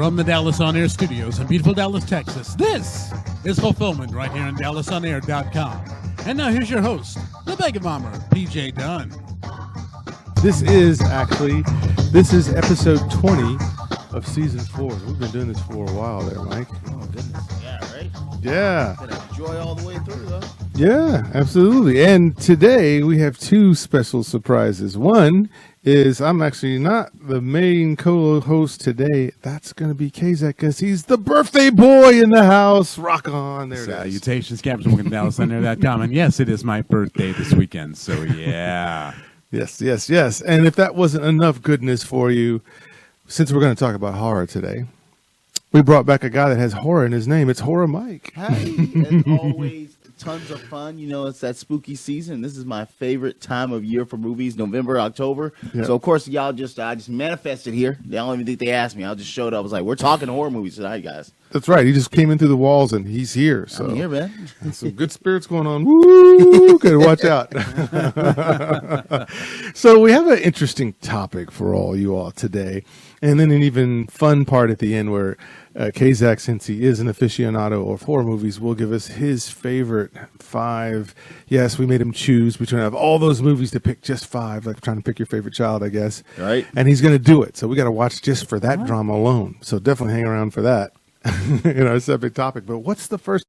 From the Dallas On Air studios in beautiful Dallas, Texas, this is Fulfillment right here on DallasOnAir.com. And now here's your host, the Bacon Bomber, PJ Dunn. This is episode 20 of season 4. We've been doing this for a while there, Mike. Oh, goodness. Yeah, right? Yeah. Gonna enjoy all the way through, though. Yeah, absolutely. And today we have two special surprises. One is I'm actually not the main co-host today. That's going to be Kazak because he's the birthday boy in the house. Rock on. There it is. Salutations, Captain. Welcome to DallasOnAir.com. And yes, it is my birthday this weekend. So, yeah. Yes. And if that wasn't enough goodness for you, since we're going to talk about horror today, we brought back a guy that has horror in his name. It's Horror Mike. Hey, as always, tons of fun. You know, it's that spooky season. This is my favorite time of year for movies, November, October. Yep. So, of course, I just manifested here. They don't even think they asked me. I just showed up. I was like, we're talking horror movies tonight, guys. That's right. He just came in through the walls, and he's here. So I'm here, man. Some good spirits going on. Woo! Good, watch out. So we have an interesting topic for all you all today, and then an even fun part at the end where Kazak, since he is an aficionado of horror movies, will give us his favorite 5. Yes, we made him choose between all those movies to pick just 5, like trying to pick your favorite child, I guess. Right. And he's going to do it. So we got to watch just for that drama alone. So definitely hang around for that. It's a big topic. But what's the first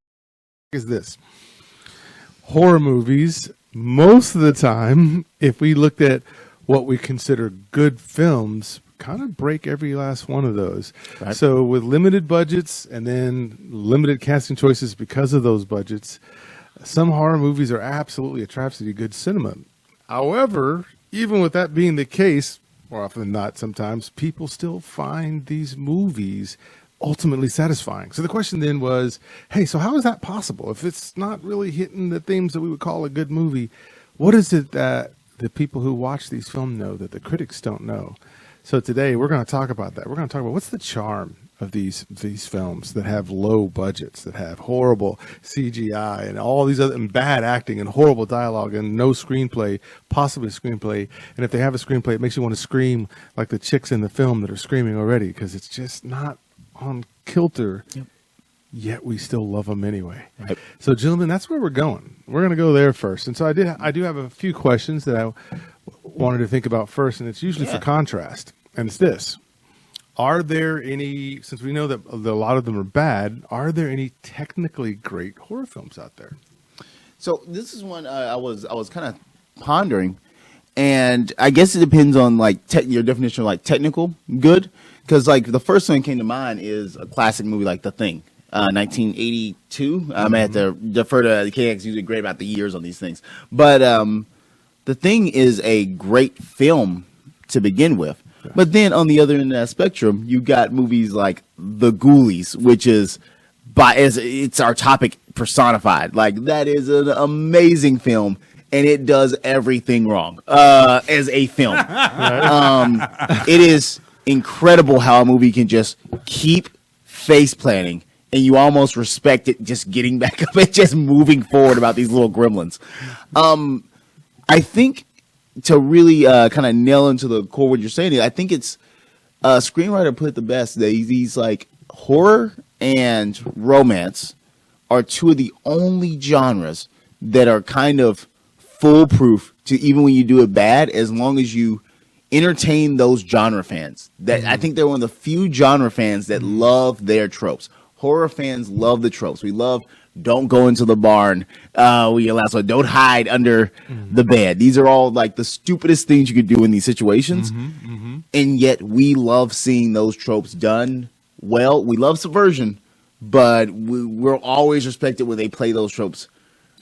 is this? Horror movies, most of the time, if we looked at what we consider good films, kind of break every last one of those. Right. So with limited budgets and then limited casting choices because of those budgets, some horror movies are absolutely a travesty of good cinema. However, even with that being the case, more often than not, sometimes people still find these movies ultimately satisfying. So the question then was, hey, so how is that possible? If it's not really hitting the themes that we would call a good movie, what is it that the people who watch these films know that the critics don't know? So today we're going to talk about that. We're going to talk about what's the charm of these films that have low budgets, that have horrible CGI and all these other and bad acting and horrible dialogue and no screenplay, possibly a screenplay. And if they have a screenplay, it makes you want to scream like the chicks in the film that are screaming already because it's just not on kilter. Yep. Yet we still love them anyway. Right. So, gentlemen, that's where we're going. We're going to go there first. And so I do have a few questions that I wanted to think about first, and it's usually for contrast. And it's this. Are there any, since we know that a lot of them are bad, are there any technically great horror films out there? So this is one I was kind of pondering, and I guess it depends on like your definition of like technical good, because like the first one that came to mind is a classic movie like The Thing. 1982. I have to defer to the KX. Usually great about the years on these things, but The Thing is a great film to begin with. Yeah. But then on the other end of that spectrum, you got movies like The Ghoulies, which is it's our topic personified. Like that is an amazing film, and it does everything wrong as a film. It is incredible how a movie can just keep face planting. And you almost respect it just getting back up and just moving forward about these little gremlins. I think to really kind of nail into the core what you're saying, I think it's a screenwriter put it the best. These like horror and romance are two of the only genres that are kind of foolproof to even when you do it bad, as long as you entertain those genre fans. That I think they're one of the few genre fans that love their tropes. Horror fans love the tropes. We love don't go into the barn. Don't hide under the bed. These are all like the stupidest things you could do in these situations. And yet we love seeing those tropes done well. We love subversion, but we're always respected when they play those tropes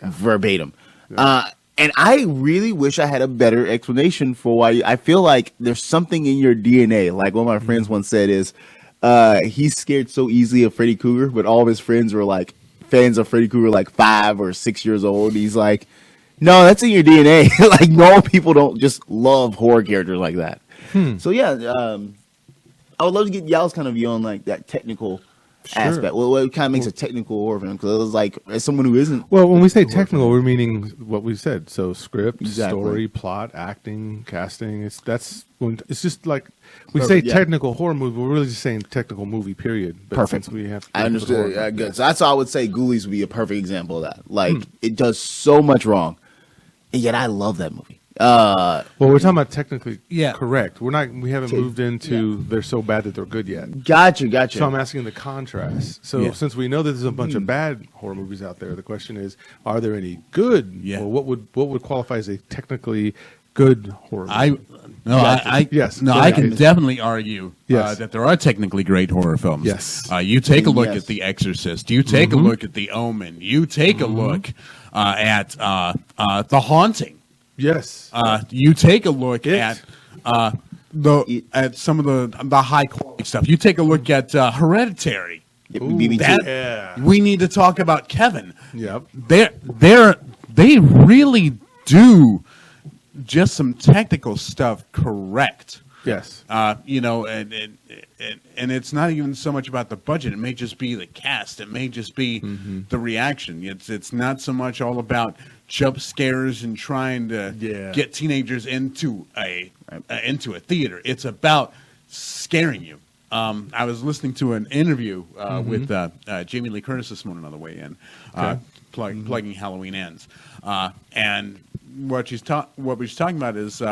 verbatim. And I really wish I had a better explanation for why. I feel like there's something in your DNA. Like one of my friends once said is, he's scared so easily of Freddy Krueger, but all of his friends were like fans of Freddy Krueger, like 5 or 6 years old. He's like, no, that's in your DNA. Like normal people don't just love horror characters like that. So yeah, I would love to get y'all's kind of view on like that technical aspect? What kind of makes a technical horror film? Because it was like, as someone who isn't. Well, when we say technical, we're meaning what we said. So script, Exactly. story, plot, acting, casting. It's just like we say technical horror movie. We're really just saying technical movie. Period. But Perfect. Since we have, I understood. Good. So that's why I would say Ghoulies would be a perfect example of that. Like it does so much wrong, and yet I love that movie. Well, we're talking about technically Yeah. correct. We haven't moved into they're so bad that they're good yet. Gotcha. So I'm asking the contrast. So since we know that there's a bunch of bad horror movies out there, the question is, are there any good? Yeah. Or what would qualify as a technically good horror movie? I Go can ahead. definitely argue Yes. that there are technically great horror films. Yes. You take a look Yes. at The Exorcist. You take a look at The Omen. You take a look at The Haunting. Yes. You take a look It. at some of the high quality stuff. You take a look at Hereditary. BB2. We need to talk about Kevin. Yep. They really do just some technical stuff correct. Yes. And it's not even so much about the budget. It may just be the cast. It may just be the reaction. It's not so much all about jump scares and trying to get teenagers into a theater. It's about scaring you. I was listening to an interview with Jamie Lee Curtis this morning on the way in, plugging Halloween Ends, and what she's talking about is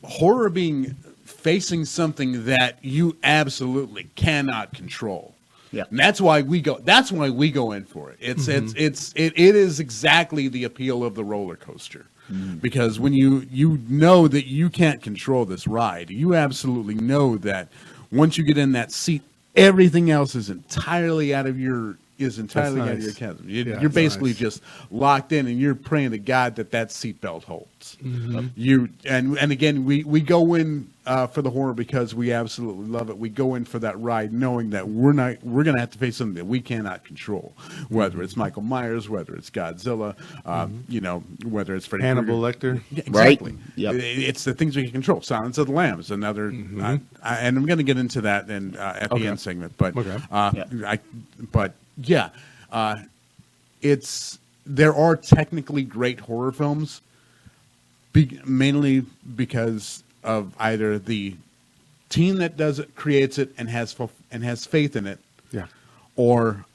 horror being facing something that you absolutely cannot control. Yeah. And that's why we go in for it. It is exactly the appeal of the roller coaster. Because when you know that you can't control this ride, you absolutely know that once you get in that seat, everything else is entirely out of your out of your chasm. You're basically just locked in, and you're praying to God that seatbelt holds. And again, we go in for the horror because we absolutely love it. We go in for that ride knowing that we're going to have to face something that we cannot control, whether it's Michael Myers, whether it's Godzilla, whether it's Freddy Hannibal Krueger. Lecter. Yeah, exactly. Right. Yep. It's the things we can control. Silence of the Lambs, another, and I'm going to get into that in at the end segment. But there are technically great horror films, mainly because of either the team that does it, creates it, and has faith in it, or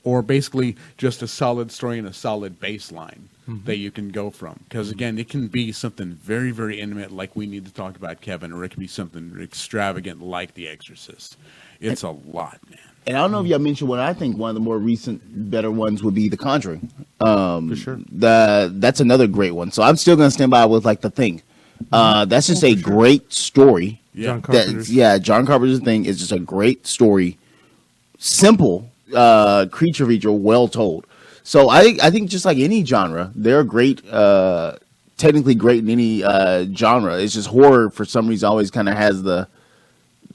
or basically just a solid story and a solid baseline that you can go from. Because again, it can be something very, very intimate, like we need to talk about Kevin, or it can be something extravagant like The Exorcist. It's a lot, man. And I don't know if y'all mentioned one. I think one of the more recent, better ones would be The Conjuring. For sure. That's another great one. So I'm still going to stand by with like The Thing. That's just a great story. John Carpenter's. John Carpenter's Thing is just a great story. Simple creature feature, well told. So I think just like any genre, they're great. Technically great in any genre. It's just horror for some reason always kind of has the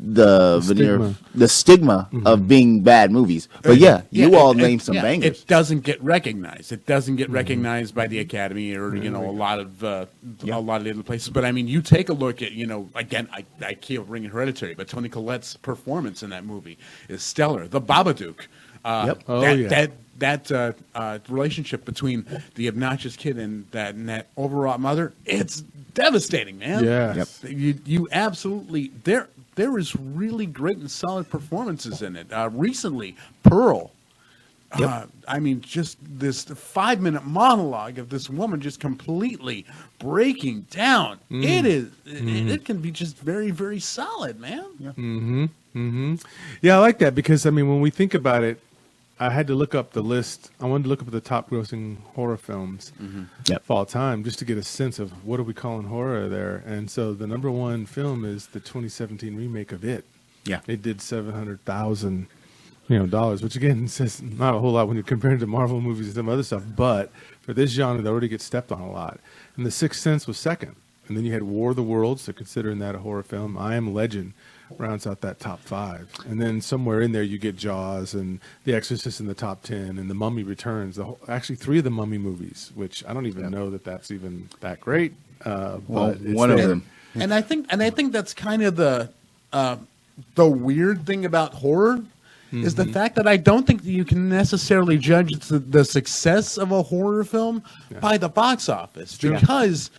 veneer, the stigma of being bad movies. But you all named some bangers. It doesn't get recognized. It doesn't get recognized by the Academy or a lot of the other places. But I mean, you take a look at again, I keep bringing Hereditary, but Toni Collette's performance in that movie is stellar. The Babadook. That relationship between the obnoxious kid and that overwrought mother, it's devastating, man. Yes. You absolutely there is really great and solid performances in it. Recently, Pearl. I mean, just this 5-minute monologue of this woman just completely breaking down. It is. It can be just very, very solid, man. Yeah, I like that because, I mean, when we think about it, I had to look up the list. I wanted to look up the top grossing horror films of all time just to get a sense of what are we calling horror there. And so the number one film is the 2017 remake of It. Yeah. It did $700,000, which again says not a whole lot when you're comparing to Marvel movies and some other stuff. But for this genre, they already get stepped on a lot. And The Sixth Sense was second. And then you had War of the Worlds, so considering that a horror film. I Am Legend rounds out that top 5. And then somewhere in there you get Jaws and The Exorcist in the top 10 and The Mummy Returns. Actually 3 of the Mummy movies, which I don't even know that's even that great. Well, but it's one there. of them. And I think that's kind of the the weird thing about horror is the fact that I don't think that you can necessarily judge the success of a horror film by the box office because,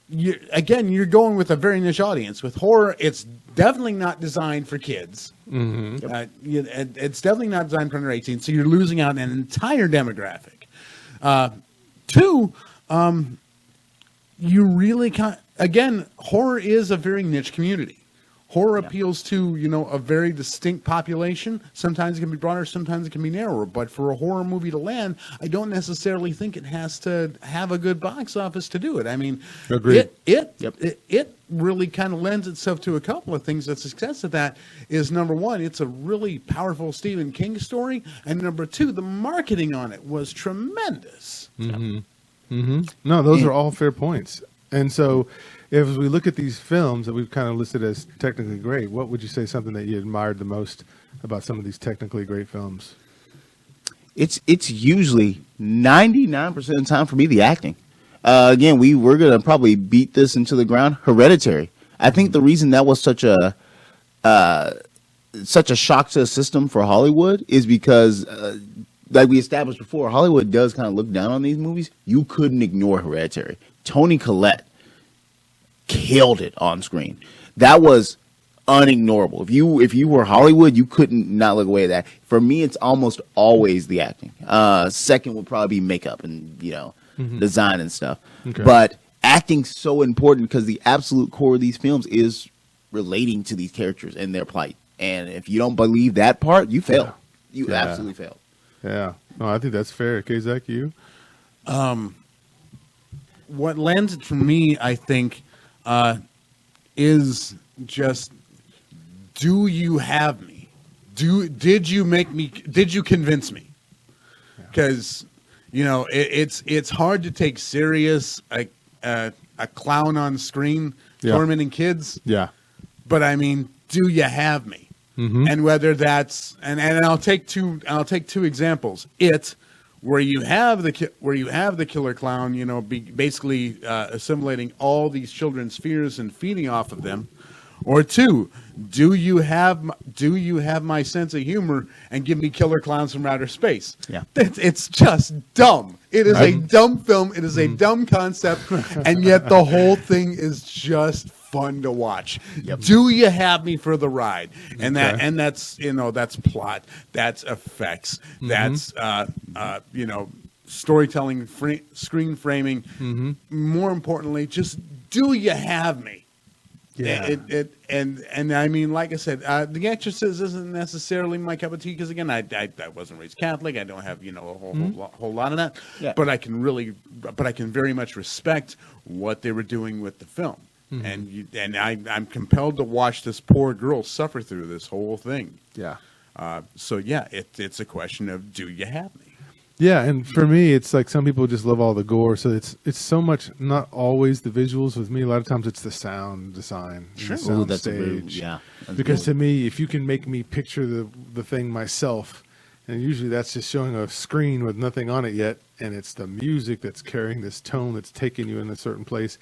you're going with a very niche audience. With horror, it's definitely not designed for kids. It's definitely not designed for under 18, so you're losing out an entire demographic. Two, you really can't. Again, horror is a very niche community. Horror appeals to, a very distinct population. Sometimes it can be broader, sometimes it can be narrower. But for a horror movie to land, I don't necessarily think it has to have a good box office to do it. I mean, Agreed. it really kind of lends itself to a couple of things. The success of that is, number one, it's a really powerful Stephen King story. And number two, the marketing on it was tremendous. No, those are all fair points. And so if we look at these films that we've kind of listed as technically great, what would you say something that you admired the most about some of these technically great films? It's usually 99% of the time for me the acting. Again, we're gonna probably beat this into the ground. Hereditary. I think the reason that was such a shock to the system for Hollywood is because, like we established before, Hollywood does kind of look down on these movies. You couldn't ignore Hereditary. Toni Collette killed it on screen. That was unignorable. If you were Hollywood, you couldn't not look away at that. For me, it's almost always the acting. Second would probably be makeup and design and stuff. Okay. But acting's so important because the absolute core of these films is relating to these characters and their plight. And if you don't believe that part, you fail. You absolutely fail. Yeah. No, I think that's fair. Kazak, you? What lends it for me, I think, is just, do you have me? Did you convince me? Because, it's hard to take serious a clown on screen tormenting kids. Yeah. But I mean, do you have me? And whether that's, and I'll take two examples. Where you have the killer clown, basically assimilating all these children's fears and feeding off of them, or two, do you have my sense of humor and give me killer clowns from outer space? Yeah, it's just dumb. It is a dumb film. It is a dumb concept, and yet the whole thing is just fun to watch. Yep. Do you have me for the ride? And that's that's plot, that's effects, that's storytelling, screen framing. More importantly, just do you have me? Yeah. And I mean, like I said, The Exorcist isn't necessarily my cup of tea because again, I wasn't raised Catholic. I don't have a whole lot of that. Yeah. But I can very much respect what they were doing with the film. And I'm compelled to watch this poor girl suffer through this whole thing. Yeah. It's a question of, do you have me? Yeah, and for me, it's like some people just love all the gore, so it's so much not always the visuals. With me, a lot of times it's the sound design, the sound stage. Because to me, if you can make me picture the thing myself, and usually that's just showing a screen with nothing on it yet, and it's the music that's carrying this tone that's taking you in a certain place.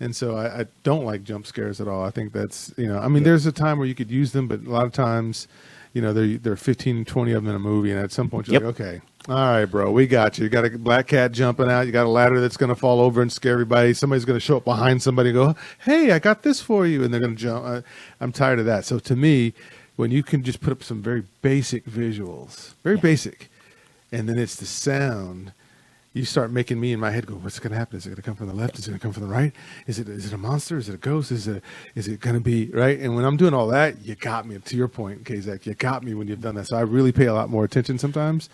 And so I don't like jump scares at all. I think that's, there's a time where you could use them, but a lot of times, there are 15, 20 of them in a movie. And at some point you're like, okay, all right, bro, we got you. You got a black cat jumping out. You got a ladder that's going to fall over and scare everybody. Somebody's going to show up behind somebody and go, hey, I got this for you. And they're going to jump. I'm tired of that. So to me, when you can just put up some very basic visuals, very basic, and then it's the sound, you start making me in my head go, what's going to happen? Is it going to come from the left? Is it going to come from the right? Is it a monster? Is it a ghost? Is it going to be right? And when I'm doing all that, you got me. To your point, Kazak, you got me when you've done that. So I really pay a lot more attention sometimes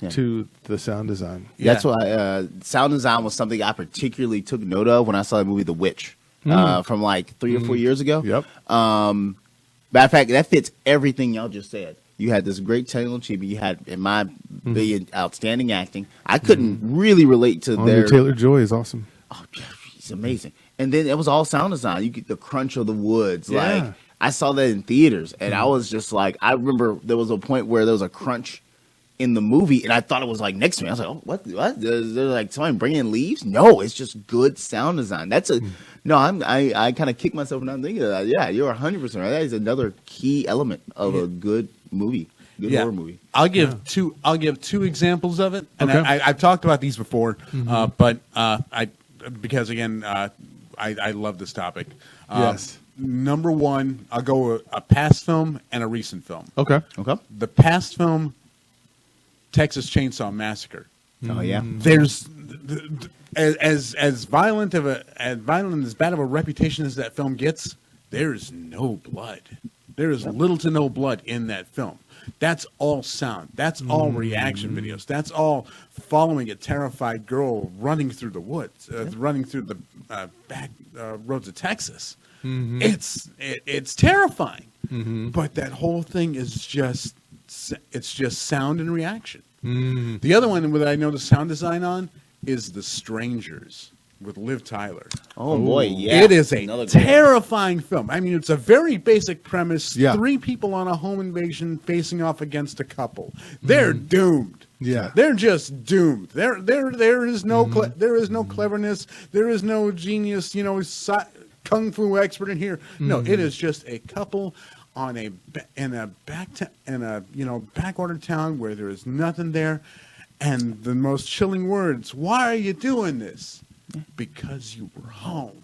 to the sound design. Yeah. That's why sound design was something I particularly took note of when I saw the movie The Witch from like 3 or 4 years ago. Yep. Matter of fact, that fits everything y'all just said. You had this great technical achievement. You had, in my opinion, outstanding acting. I couldn't really relate to their... Taylor-Joy is awesome. Oh, he's amazing. And then it was all sound design. You get the crunch of the woods. Yeah. Like, I saw that in theaters, and I was just like, I remember there was a point where there was a crunch in the movie, and I thought it was like next to me. I was like, oh, what? They're like somebody bringing in leaves? No, it's just good sound design. That's a no. I kind of kick myself when I'm thinking of that. Yeah, you're 100% right. That is another key element of a good movie, horror movie. I'll give two examples of it, and Okay. I've talked about these before, but because again, I love this topic. Yes. Number one, I'll go a past film and a recent film. Okay. Okay. The past film, Texas Chainsaw Massacre. Oh yeah. There's as violent and as bad of a reputation as that film gets, there is no blood. There is little to no blood in that film. That's all sound. That's all reaction videos. That's all following a terrified girl running through the woods, running through the back roads of Texas. It's terrifying. But that whole thing is just sound and reaction. The other one that I noticed sound design on is The Strangers with Liv Tyler. Oh boy, yeah. It is a Another good terrifying film. I mean, it's a very basic premise. Yeah. 3 people on a home invasion facing off against a couple. They're doomed. Yeah. They're just doomed. There is no cleverness. There is no genius, kung fu expert in here. No, it is just a couple on in a backwater town where there is nothing there, and the most chilling words. Why are you doing this? Because you were home.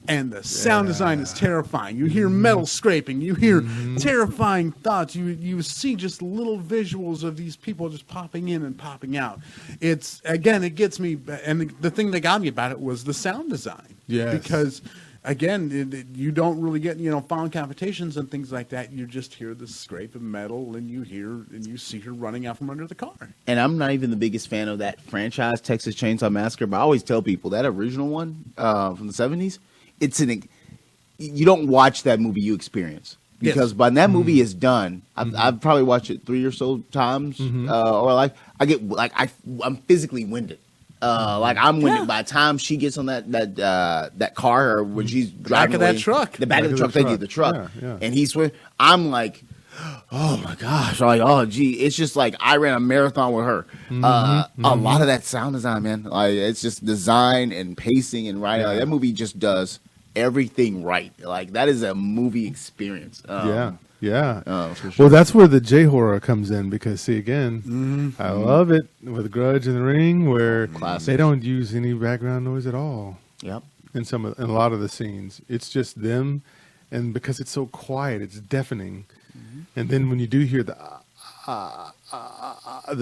And the sound design is terrifying. You hear metal scraping. You hear terrifying thoughts. You see just little visuals of these people just popping in and popping out. It gets me. And the thing that got me about it was the sound design. Yes. Because, again, you don't really get, found confrontations and things like that. You just hear the scrape of metal, and you see her running out from under the car. And I'm not even the biggest fan of that franchise, Texas Chainsaw Massacre, but I always tell people that original one from the 70s, you don't watch that movie, you experience. Because when that movie is done, I've probably watched it 3 or so times, or I'm physically winded. I'm winded by the time she gets on that car, or when she's driving Back of that truck. The back of the truck, thank you, the truck. Yeah. And he's I'm like, oh my gosh! I'm like, oh gee, it's just like I ran a marathon with her. A lot of that sound design, man. Like it's just design and pacing and writing. Like, that movie just does everything right. Like that is a movie experience. Yeah. For sure. Well, that's where the J horror comes in because, see, again, I love it with Grudge and The Ring, where they don't use any background noise at all. Yep. In a lot of the scenes, it's just them, and because it's so quiet, it's deafening. And then when you do hear the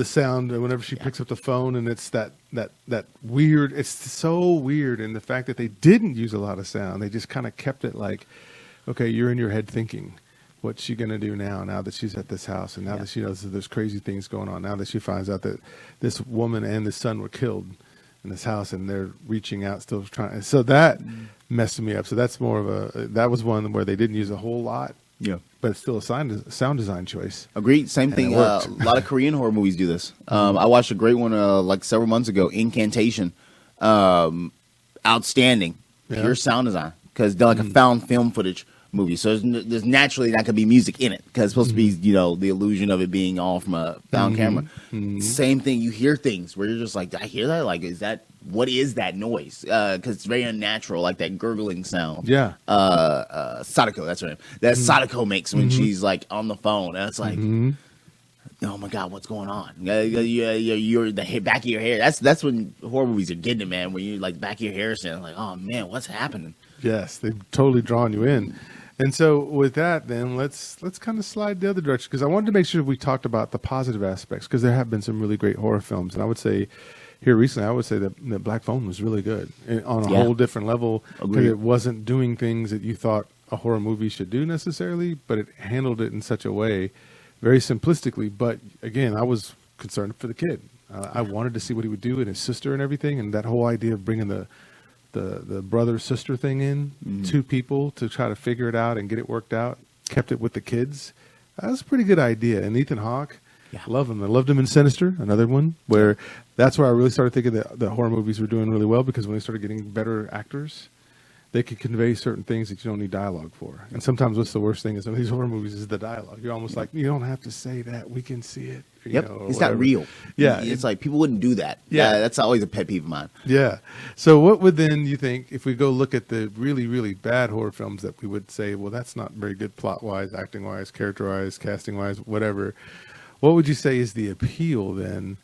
sound whenever she picks up the phone, and it's that weird. It's so weird, and the fact that they didn't use a lot of sound, they just kind of kept it like, okay, you're in your head thinking, what's she gonna do now that she's at this house, and now that she knows that there's crazy things going on, now that she finds out that this woman and the son were killed in this house, and they're reaching out, still trying. So that messed me up. So that's more of that was one where they didn't use a whole lot. Yeah. But it's still a sound design choice. Agreed. Same thing. it A worked. lot of Korean horror movies do this. I watched a great one like several months ago, Incantation. Outstanding. Yeah. Pure sound design. Because they're like a found film footage movie. So there's naturally not going to be music in it. Because it's supposed to be, the illusion of it being all from a found camera. Same thing. You hear things where you're just like, did I hear that? Like, what is that noise? Because it's very unnatural, like that gurgling sound. Yeah. Sadako, that's her name. That Sadako makes when she's like on the phone. And it's like, oh my God, what's going on? You're the back of your hair. That's when horror movies are getting it, man. When you like back of your hair saying like, oh man, what's happening? Yes, they've totally drawn you in. And so with that, then let's kind of slide the other direction, because I wanted to make sure we talked about the positive aspects, because there have been some really great horror films, and I would say here recently, I would say that Black Phone was really good on a whole different level. Agreed. It wasn't doing things that you thought a horror movie should do necessarily, but it handled it in such a way, very simplistically. But again, I was concerned for the kid. I wanted to see what he would do and his sister and everything, and that whole idea of bringing the brother sister thing in, two people to try to figure it out and get it worked out, kept it with the kids. That was a pretty good idea. And Ethan Hawke, love him. I loved him in Sinister, another one where that's where I really started thinking that the horror movies were doing really well, because when they started getting better actors, they could convey certain things that you don't need dialogue for. And sometimes what's the worst thing in some of these horror movies is the dialogue. You're almost like, you don't have to say that. We can see it. Yep. Know, it's whatever. not real. Yeah. It's like people wouldn't do that. Yeah. That's always a pet peeve of mine. Yeah. So what would then you think, if we go look at the really, really bad horror films that we would say, well, that's not very good plot-wise, acting-wise, character-wise, casting-wise, whatever. What would you say is the appeal then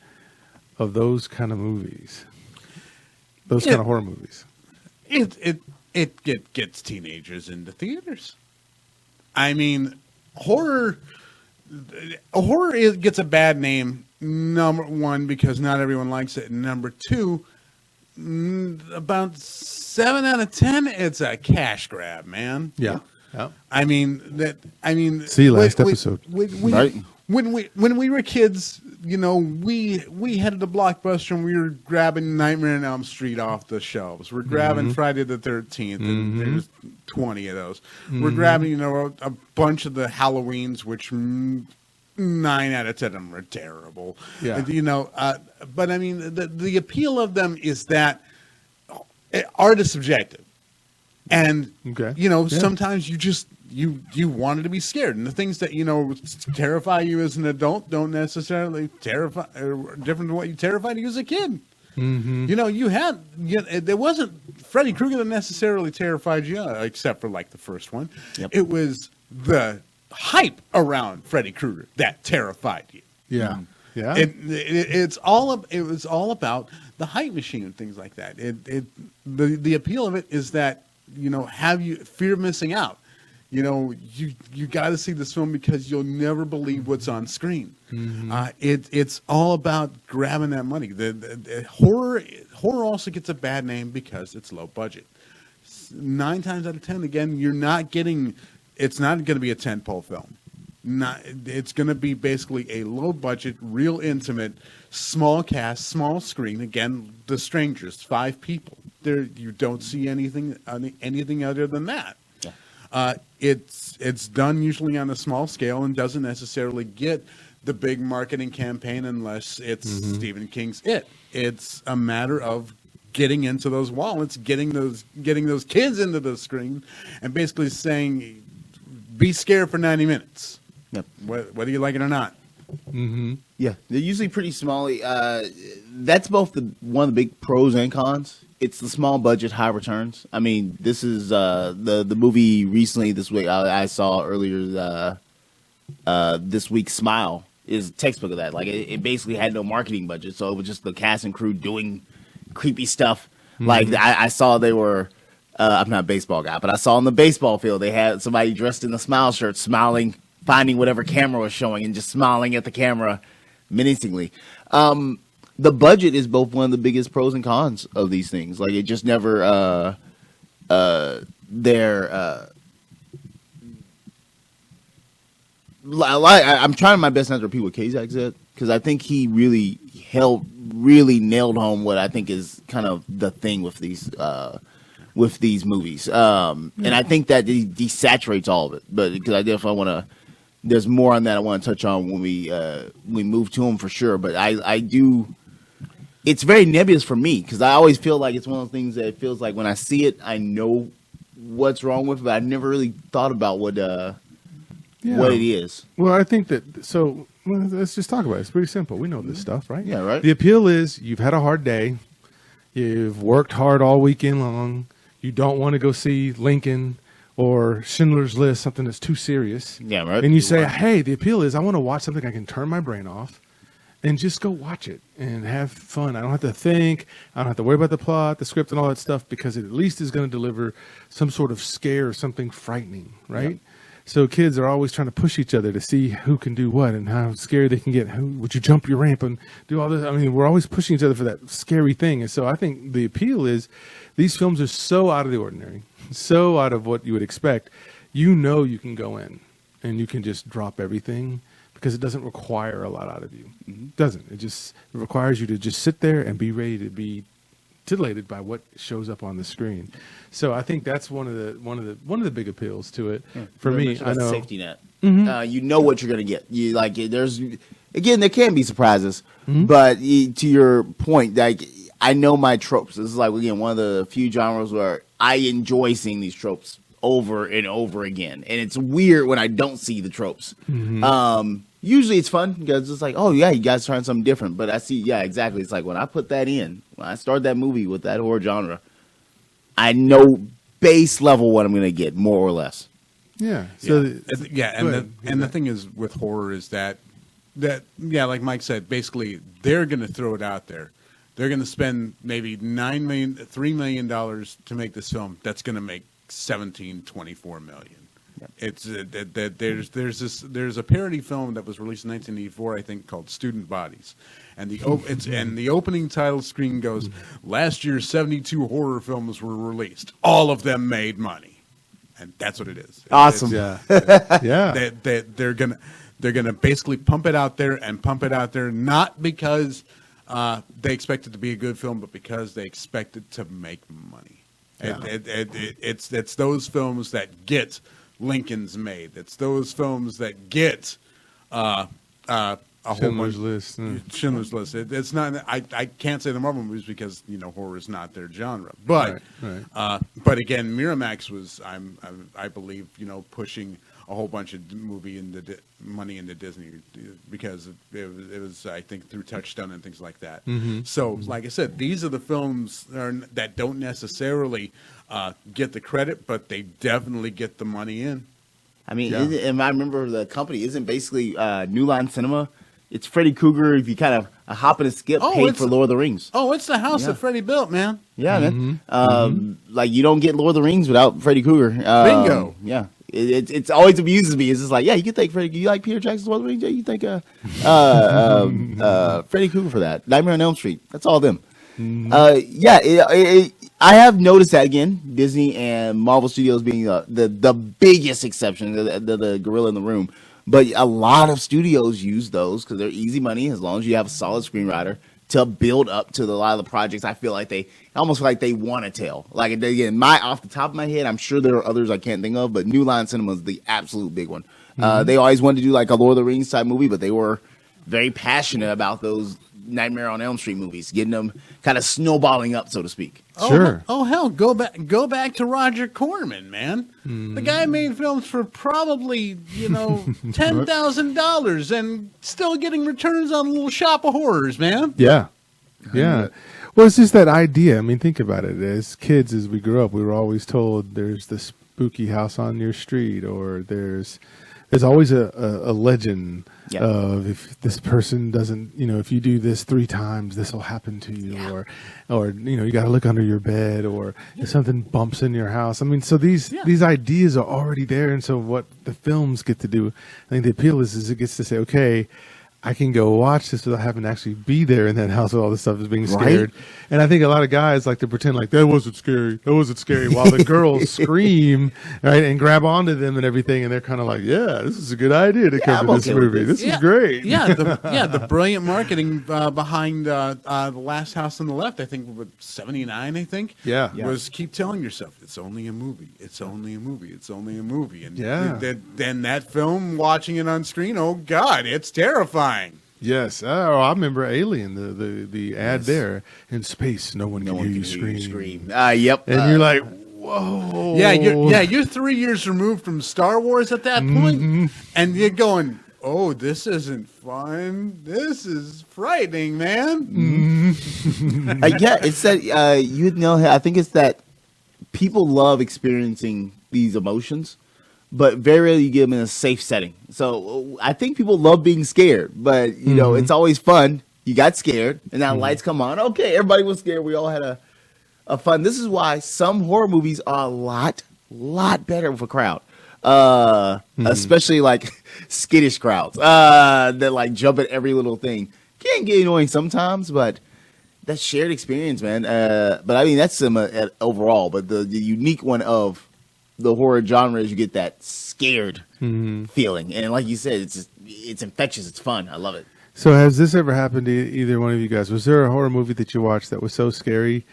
of those kind of movies? Those kind of horror movies? It gets teenagers into theaters. I mean, horror gets a bad name, number one, because not everyone likes it, and number two, about 7 out of 10, it's a cash grab, man. Yeah. Yeah. I mean, See last episode. Right. When we were kids, you know, we headed to Blockbuster and we were grabbing Nightmare on Elm Street off the shelves. We're grabbing Friday the 13th, and there's 20 of those. We're grabbing, you know, a bunch of the Halloweens, which 9 out of 10 of them are terrible. Yeah. And, you know, but I mean, the appeal of them is that art is subjective. And, you know, sometimes you just, you wanted to be scared. And the things that, you know, terrify you as an adult don't necessarily terrify, or different than what you terrified you as a kid. Mm-hmm. You know, there wasn't Freddy Krueger that necessarily terrified you, except for like the first one. Yep. It was the hype around Freddy Krueger that terrified you. Yeah. Yeah. It was all about the hype machine and things like that. The appeal of it is that, you know, fear of missing out. You know, you got to see this film because you'll never believe what's on screen. Mm-hmm. It's all about grabbing that money. The horror also gets a bad name because it's low budget. 9 times out of 10, again, it's not going to be a tentpole film. It's going to be basically a low budget, real intimate, small cast, small screen. Again, The Strangers, 5 people. There, you don't see anything other than that. Yeah. It's done usually on a small scale and doesn't necessarily get the big marketing campaign unless it's Stephen King's It. It's a matter of getting into those wallets, getting those kids into the screen, and basically saying, "Be scared for 90 minutes." Yep. Whether you like it or not. Mm-hmm. Yeah, they're usually pretty small. That's both one of the big pros and cons. It's the small budget, high returns. I mean, this is the movie recently this week I saw earlier this week. Smile is a textbook of that. Like it basically had no marketing budget, so it was just the cast and crew doing creepy stuff. Mm-hmm. Like I saw they were. I'm not a baseball guy, but I saw on the baseball field they had somebody dressed in a smile shirt, smiling, finding whatever camera was showing, and just smiling at the camera menacingly. The budget is both one of the biggest pros and cons of these things. Like it just never I'm trying my best not to repeat what Kazak said, because I think he really nailed home what I think is kind of the thing with these movies. And I think that he desaturates all of it, but because I definitely want to. There's more on that I want to touch on when we move to them for sure. But I do. It's very nebulous for me because I always feel like it's one of those things that it feels like when I see it, I know what's wrong with it, but I've never really thought about what it is. Well, I think that let's just talk about it. It's pretty simple. We know this stuff, right? Yeah, right. The appeal is you've had a hard day, you've worked hard all weekend long, you don't want to go see Lincoln or Schindler's List, something that's too serious. Yeah, right. And you say, hey, the appeal is I want to watch something I can turn my brain off and just go watch it and have fun. I don't have to think. I don't have to worry about the plot, the script, and all that stuff because it at least is going to deliver some sort of scare or something frightening, right? Yep. So kids are always trying to push each other to see who can do what and how scary they can get. Would you jump your ramp and do all this? I mean, we're always pushing each other for that scary thing. And so I think the appeal is these films are so out of the ordinary, so out of what you would expect. You know you can go in and you can just drop everything because it doesn't require a lot out of you. It doesn't. It requires you to just sit there and be ready to be titillated by what shows up on the screen. So I think that's one of the big appeals to it for me. I know safety net. Mm-hmm. You know what you're going to get. You like there's again there can be surprises, but to your point, like I know my tropes. This is like again one of the few genres where I enjoy seeing these tropes over and over again, and it's weird when I don't see the tropes. Usually it's fun because it's like, oh yeah, you guys trying something different. But I see, yeah, exactly. It's like when I put that in, when I start that movie with that horror genre, I know base level what I'm going to get, more or less. Yeah. So and the thing is with horror is that like Mike said, basically they're going to throw it out there. They're going to spend maybe $3 million to make this film. That's going to make 24 million. It's there's a parody film that was released in 1984, I think, called Student Bodies, and the opening title screen goes, "Last year 72 horror films were released. All of them made money," and that's what it is. Awesome. Yeah. They're gonna basically pump it out there, not because they expect it to be a good film, but because they expect it to make money. Yeah. It's those films that get Lincoln's made. It's those films that get a Schindler's List. Schindler's List. It's not. I can't say the Marvel movies because horror is not their genre. But Right. But again, Miramax was I believe pushing a whole bunch of money into Disney because it was I think through Touchstone and things like that. So like I said, these are the films that don't necessarily get the credit, but they definitely get the money in. I mean, and I remember the company isn't basically New Line Cinema. It's Freddy Krueger. If you kind of a hop and a skip, paid for Lord of the Rings. Oh, it's the house that Freddy built, man. Yeah, man. Like you don't get Lord of the Rings without Freddy Krueger. Bingo. Yeah. It's always amuses me. It's just like, yeah, you can thank Freddy. You like Peter Jackson's Lord of the Rings? Yeah, you thank Freddy Krueger for that. Nightmare on Elm Street. That's all them. I have noticed that again. Disney and Marvel Studios being the biggest exception, the gorilla in the room. But a lot of studios use those because they're easy money as long as you have a solid screenwriter to build up to a lot of the projects. I feel like they almost like they want to tell. Like again, off the top of my head, I'm sure there are others I can't think of, but New Line Cinema is the absolute big one. They always wanted to do like a Lord of the Rings type movie, but they were very passionate about those Nightmare on Elm Street movies, getting them kind of snowballing up, so to speak. Sure. Oh hell, go back to Roger Corman, man. The guy made films for probably $10,000 and still getting returns on a little shop of horrors, man. Yeah. Well, it's just that idea. I mean, think about it. As kids, as we grew up, we were always told there's the spooky house on your street, or there's always a legend of if this person doesn't, if you do this 3 times, this will happen to you, or you got to look under your bed, or if something bumps in your house. I mean, so these ideas are already there, and so what the films get to do, I think the appeal is it gets to say, okay, I can go watch this without having to actually be there in that house with all this stuff is being scared. Right. And I think a lot of guys like to pretend like that wasn't scary, while the girls scream, right, and grab onto them and everything, and they're kind of like, yeah, this is a good idea to come to this movie. This is great. The brilliant marketing behind the Last House on the Left, I think with 79, I think, was keep telling yourself it's only a movie, it's only a movie, it's only a movie, and then that film, watching it on screen, oh God, it's terrifying. Yes. Oh, I remember Alien, the ad there. In space, no one can hear you scream. Yep. And you're like, whoa. Yeah, you're 3 years removed from Star Wars at that point, and you're going, oh, this isn't fun. This is frightening, man. It's that I think it's that people love experiencing these emotions, but very rarely you get them in a safe setting. So I think people love being scared, but it's always fun. You got scared, and now lights come on. Okay, everybody was scared. We all had a fun. This is why some horror movies are a lot better with a crowd, especially like skittish crowds that like jump at every little thing. Can get annoying sometimes, but that shared experience, man. But I mean that's overall. But the unique one of the horror genre is you get that scared feeling, and like you said, it's infectious. It's fun. I love it. So has this ever happened to either one of you guys? Was there a horror movie that you watched that was so scary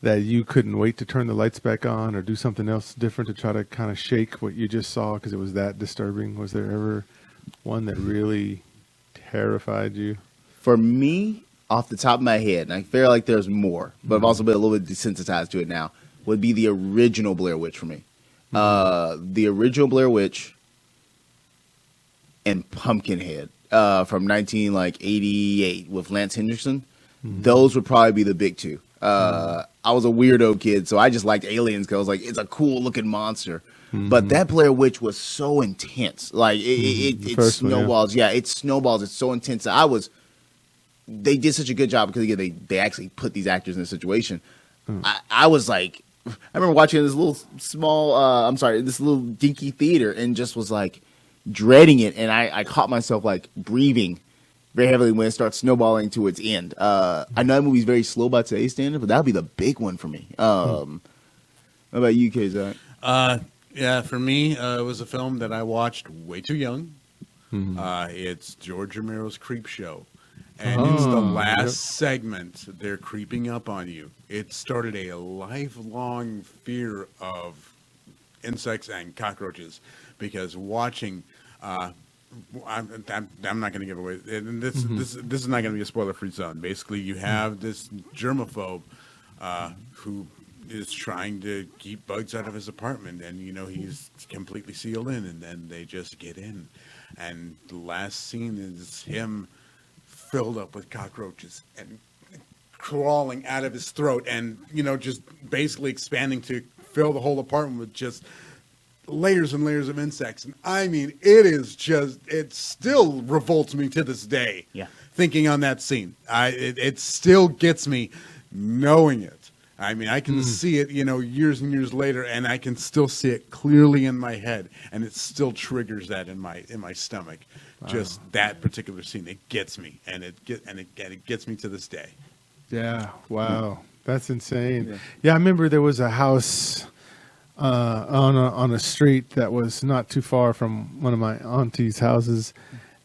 that you couldn't wait to turn the lights back on or do something else different to try to kind of shake what you just saw because it was that disturbing? Was there ever one that really terrified you? For me, off the top of my head, and I feel like there's more, but I've also been a little bit desensitized to it now. would be the original Blair Witch for me. The original Blair Witch and Pumpkinhead from 1988 with Lance Henriksen. Those would probably be the big two. I was a weirdo kid, so I just liked aliens because I was like, it's a cool looking monster. But that Blair Witch was so intense. Like it snowballs. Yeah, it snowballs. It's so intense. They did such a good job because again, they actually put these actors in a situation. I was like, I remember watching this little small, this little dinky theater and just was like dreading it. And I caught myself like breathing very heavily when it starts snowballing to its end. I know that movie's very slow by today's standard, but that would be the big one for me. What about you, Kazak? Yeah, for me, it was a film that I watched way too young. It's George Romero's Creep Show. And it's the last segment. They're creeping up on you. It started a lifelong fear of insects and cockroaches because watching. I'm not going to give away. And this is not going to be a spoiler-free zone. Basically, you have this germaphobe who is trying to keep bugs out of his apartment, and he's completely sealed in, and then they just get in, and the last scene is him filled up with cockroaches and crawling out of his throat, and just basically expanding to fill the whole apartment with just layers and layers of insects. And I mean, it still revolts me to this day. Yeah, thinking on that scene, it still gets me knowing it. I mean, I can see it, years and years later, and I can still see it clearly in my head, and it still triggers that in my stomach. Wow. Just that particular scene, it gets me, and it gets me to this day. Yeah, wow, that's insane. Yeah, I remember there was a house on a street that was not too far from one of my auntie's houses,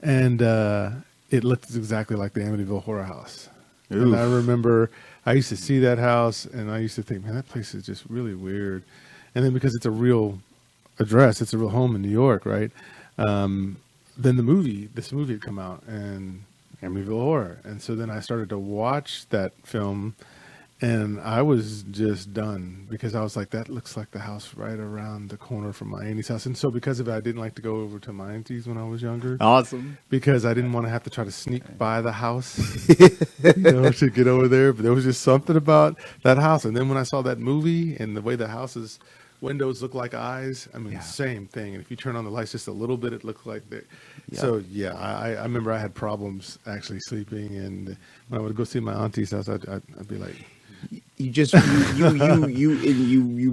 and it looked exactly like the Amityville Horror House. Oof. And I remember I used to see that house, and I used to think, man, that place is just really weird. And then because it's a real address, it's a real home in New York, right? Then this movie had come out, and Amityville Horror. And so then I started to watch that film, and I was just done because I was like, that looks like the house right around the corner from my auntie's house. And so because of it, I didn't like to go over to my auntie's when I was younger. Awesome. Because I didn't want to have to try to sneak by the house, to get over there. But there was just something about that house. And then when I saw that movie and the way the house's windows look like eyes, I mean, same thing. And if you turn on the lights just a little bit, it looked like that. Yeah. So I remember I had problems actually sleeping. And when I would go see my auntie's house, I'd be like, you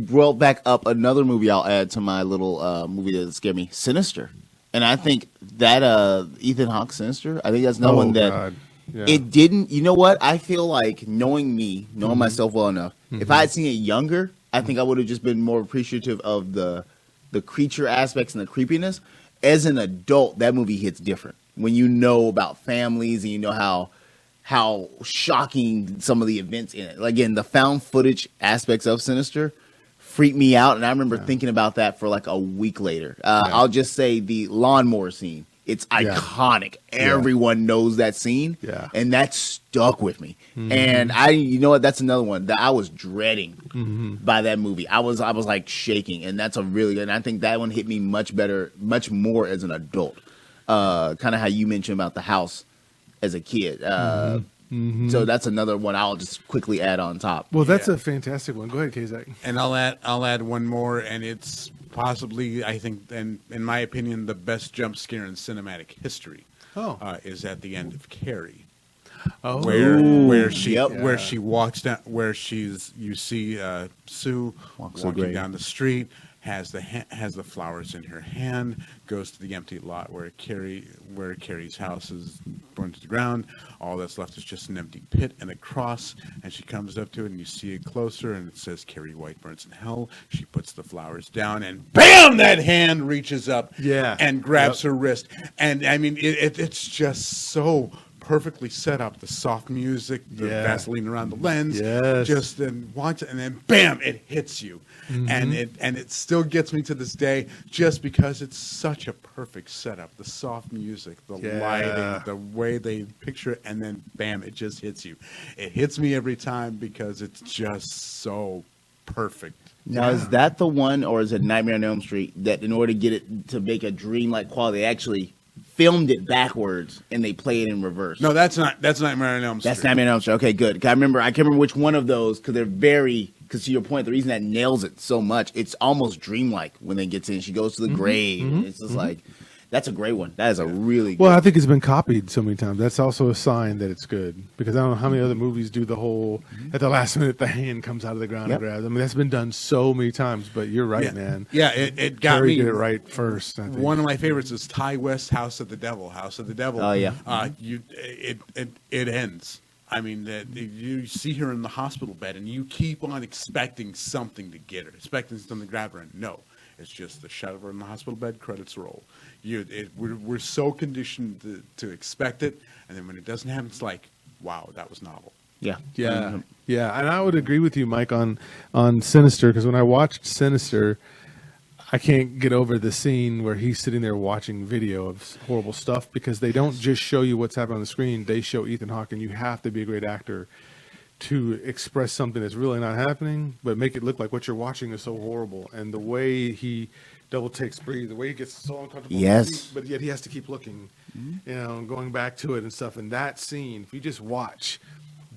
brought back up another movie I'll add to my little movie that scared me, Sinister. And I think that Ethan Hawke Sinister, I think that's another one that it didn't, you know what? I feel like knowing myself well enough, if I had seen it younger, I think I would have just been more appreciative of the creature aspects and the creepiness. As an adult, that movie hits different. When you know about families and you know how shocking some of the events in it. Again, the found footage aspects of Sinister freaked me out, and I remember thinking about that for like a week later. I'll just say the lawnmower scene. It's iconic. Everyone knows that scene, and that stuck with me. And you know what? That's another one that I was dreading by that movie. I was like shaking, and that's a really good. And I think that one hit me much better, much more as an adult. Kind of how you mentioned about the house as a kid. So that's another one I'll just quickly add on top. Well, that's a fantastic one. Go ahead, Kazak. And I'll add one more, and it's possibly, I think, and in my opinion, the best jump scare in cinematic history. Is at the end of Carrie. Where she walks down, you see Sue walking down the street, has the flowers in her hand, goes to the empty lot where Carrie's house is burned to the ground. All that's left is just an empty pit and a cross. And she comes up to it, and you see it closer, and it says Carrie White burns in hell. She puts the flowers down, and bam! That hand reaches up and grabs her wrist. And I mean, it's just so perfectly set up. The soft music, the Vaseline around the lens, just then watch it, and then bam, it hits you. And it still gets me to this day just because it's such a perfect setup. The soft music, the lighting, the way they picture it, and then bam, it just hits you. It hits me every time because it's just so perfect. Now, is that the one, or is it Nightmare on Elm Street, that in order to get it to make a dreamlike quality, they actually filmed it backwards and they play it in reverse? No, that's Nightmare on Elm Street. That's Nightmare on Elm Street. Okay, good. 'Cause I can't remember which one of those, because they're very, because to your point, the reason that nails it so much, it's almost dreamlike when they get in. She goes to the grave. And it's just like, that's a great one. That is a really good Well, I think it's been copied so many times. That's also a sign that it's good, because I don't know how many other movies do the whole at the last minute the hand comes out of the ground and grabs. I mean, that's been done so many times. But you're right, man. Yeah, it got Terry me. did it right first. I think. One of my favorites is Ty West, House of the Devil. House of the Devil. Oh, yeah. It ends. I mean, you see her in the hospital bed, and you keep on expecting something to get her, expecting something to grab her, and no, it's just the shot of her in the hospital bed. Credits roll. We're so conditioned to expect it, and then when it doesn't happen, it's like, wow, that was novel. Yeah. Yeah, yeah, and I would agree with you, Mike, on Sinister, because when I watched Sinister, I can't get over the scene where he's sitting there watching video of horrible stuff, because they don't just show you what's happening on the screen; they show Ethan Hawke, and you have to be a great actor to express something that's really not happening, but make it look like what you're watching is so horrible. And the way he double takes breathe, the way he gets so uncomfortable, Yes, but yet he has to keep looking, you know, going back to it and stuff. And that scene, if you just watch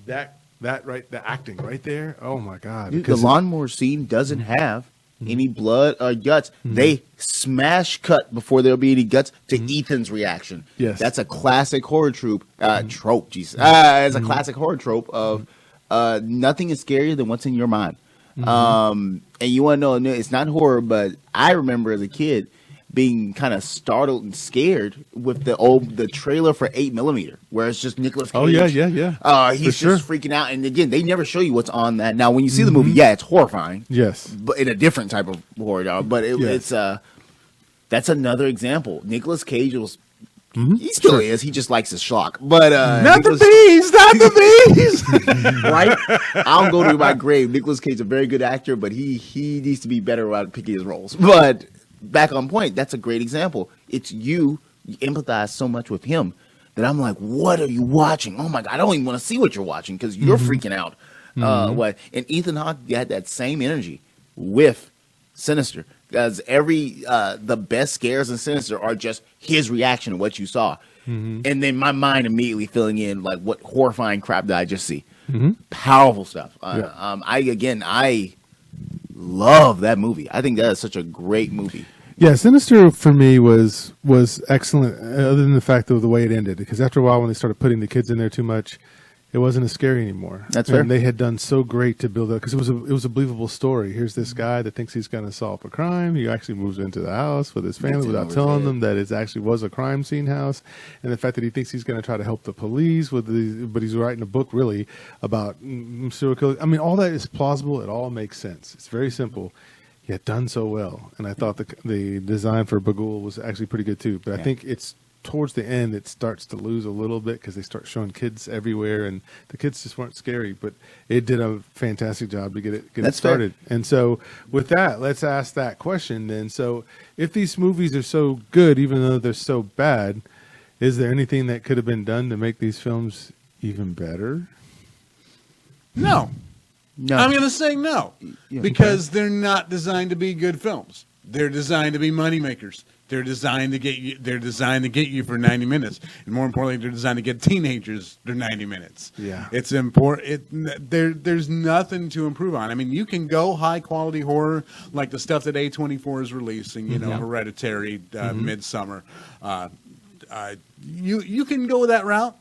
that right, the acting right there, oh my God! Dude, the lawnmower scene doesn't have any blood or guts. They smash cut before there'll be any guts to Ethan's reaction. Yes, that's a classic horror trope. Trope, Jesus. It's a classic horror trope of nothing is scarier than what's in your mind. And you want to know, it's not horror, but I remember as a kid being kind of startled and scared with the trailer for 8mm, where it's just Nicolas Cage. Oh yeah. He's just freaking out, and again, they never show you what's on that. Now, when you see the movie, yeah, it's horrifying. Yes, but in a different type of horror, dog. But it's that's another example. Nicolas Cage was. He still is. He just likes his schlock. But not the bees, not the bees. Right? I'll go to my grave. Nicolas Cage is a very good actor, but he needs to be better about picking his roles. But back on point, that's a great example. It's you empathize so much with him that I'm like, what are you watching? Oh my God, I don't even want to see what you're watching because you're freaking out. And Ethan Hawke had that same energy with Sinister. Because the best scares in Sinister are just his reaction to what you saw. And then my mind immediately filling in like, what horrifying crap did I just see? Powerful stuff. I love that movie. I think that is such a great movie. Yeah, Sinister for me was excellent, other than the fact of the way it ended. Because after a while, when they started putting the kids in there too much, it wasn't as scary anymore. That's fair. And they had done so great to build up, because it was a believable story. Here's this guy that thinks he's going to solve a crime. He actually moves into the house with his family without telling them that it actually was a crime scene house. And the fact that he thinks he's going to try to help the police but he's writing a book really about serial killers. I mean, all that is plausible. It all makes sense. It's very simple, yet done so well. And I thought the design for Bagul was actually pretty good too. But I think it's towards the end it starts to lose a little bit, because they start showing kids everywhere, and the kids just weren't scary, but it did a fantastic job to get it started. Fair. And so with that, let's ask that question then. So if these movies are so good, even though they're so bad, is there anything that could have been done to make these films even better? No. I'm going to say no, because they're not designed to be good films. They're designed to be moneymakers. They're designed to get you. They're designed to get you for 90 minutes, and more importantly, they're designed to get teenagers their 90 minutes. Yeah, it's important. There's nothing to improve on. I mean, you can go high quality horror like the stuff that A24 is releasing. You know, Hereditary, Midsummer. You can go that route.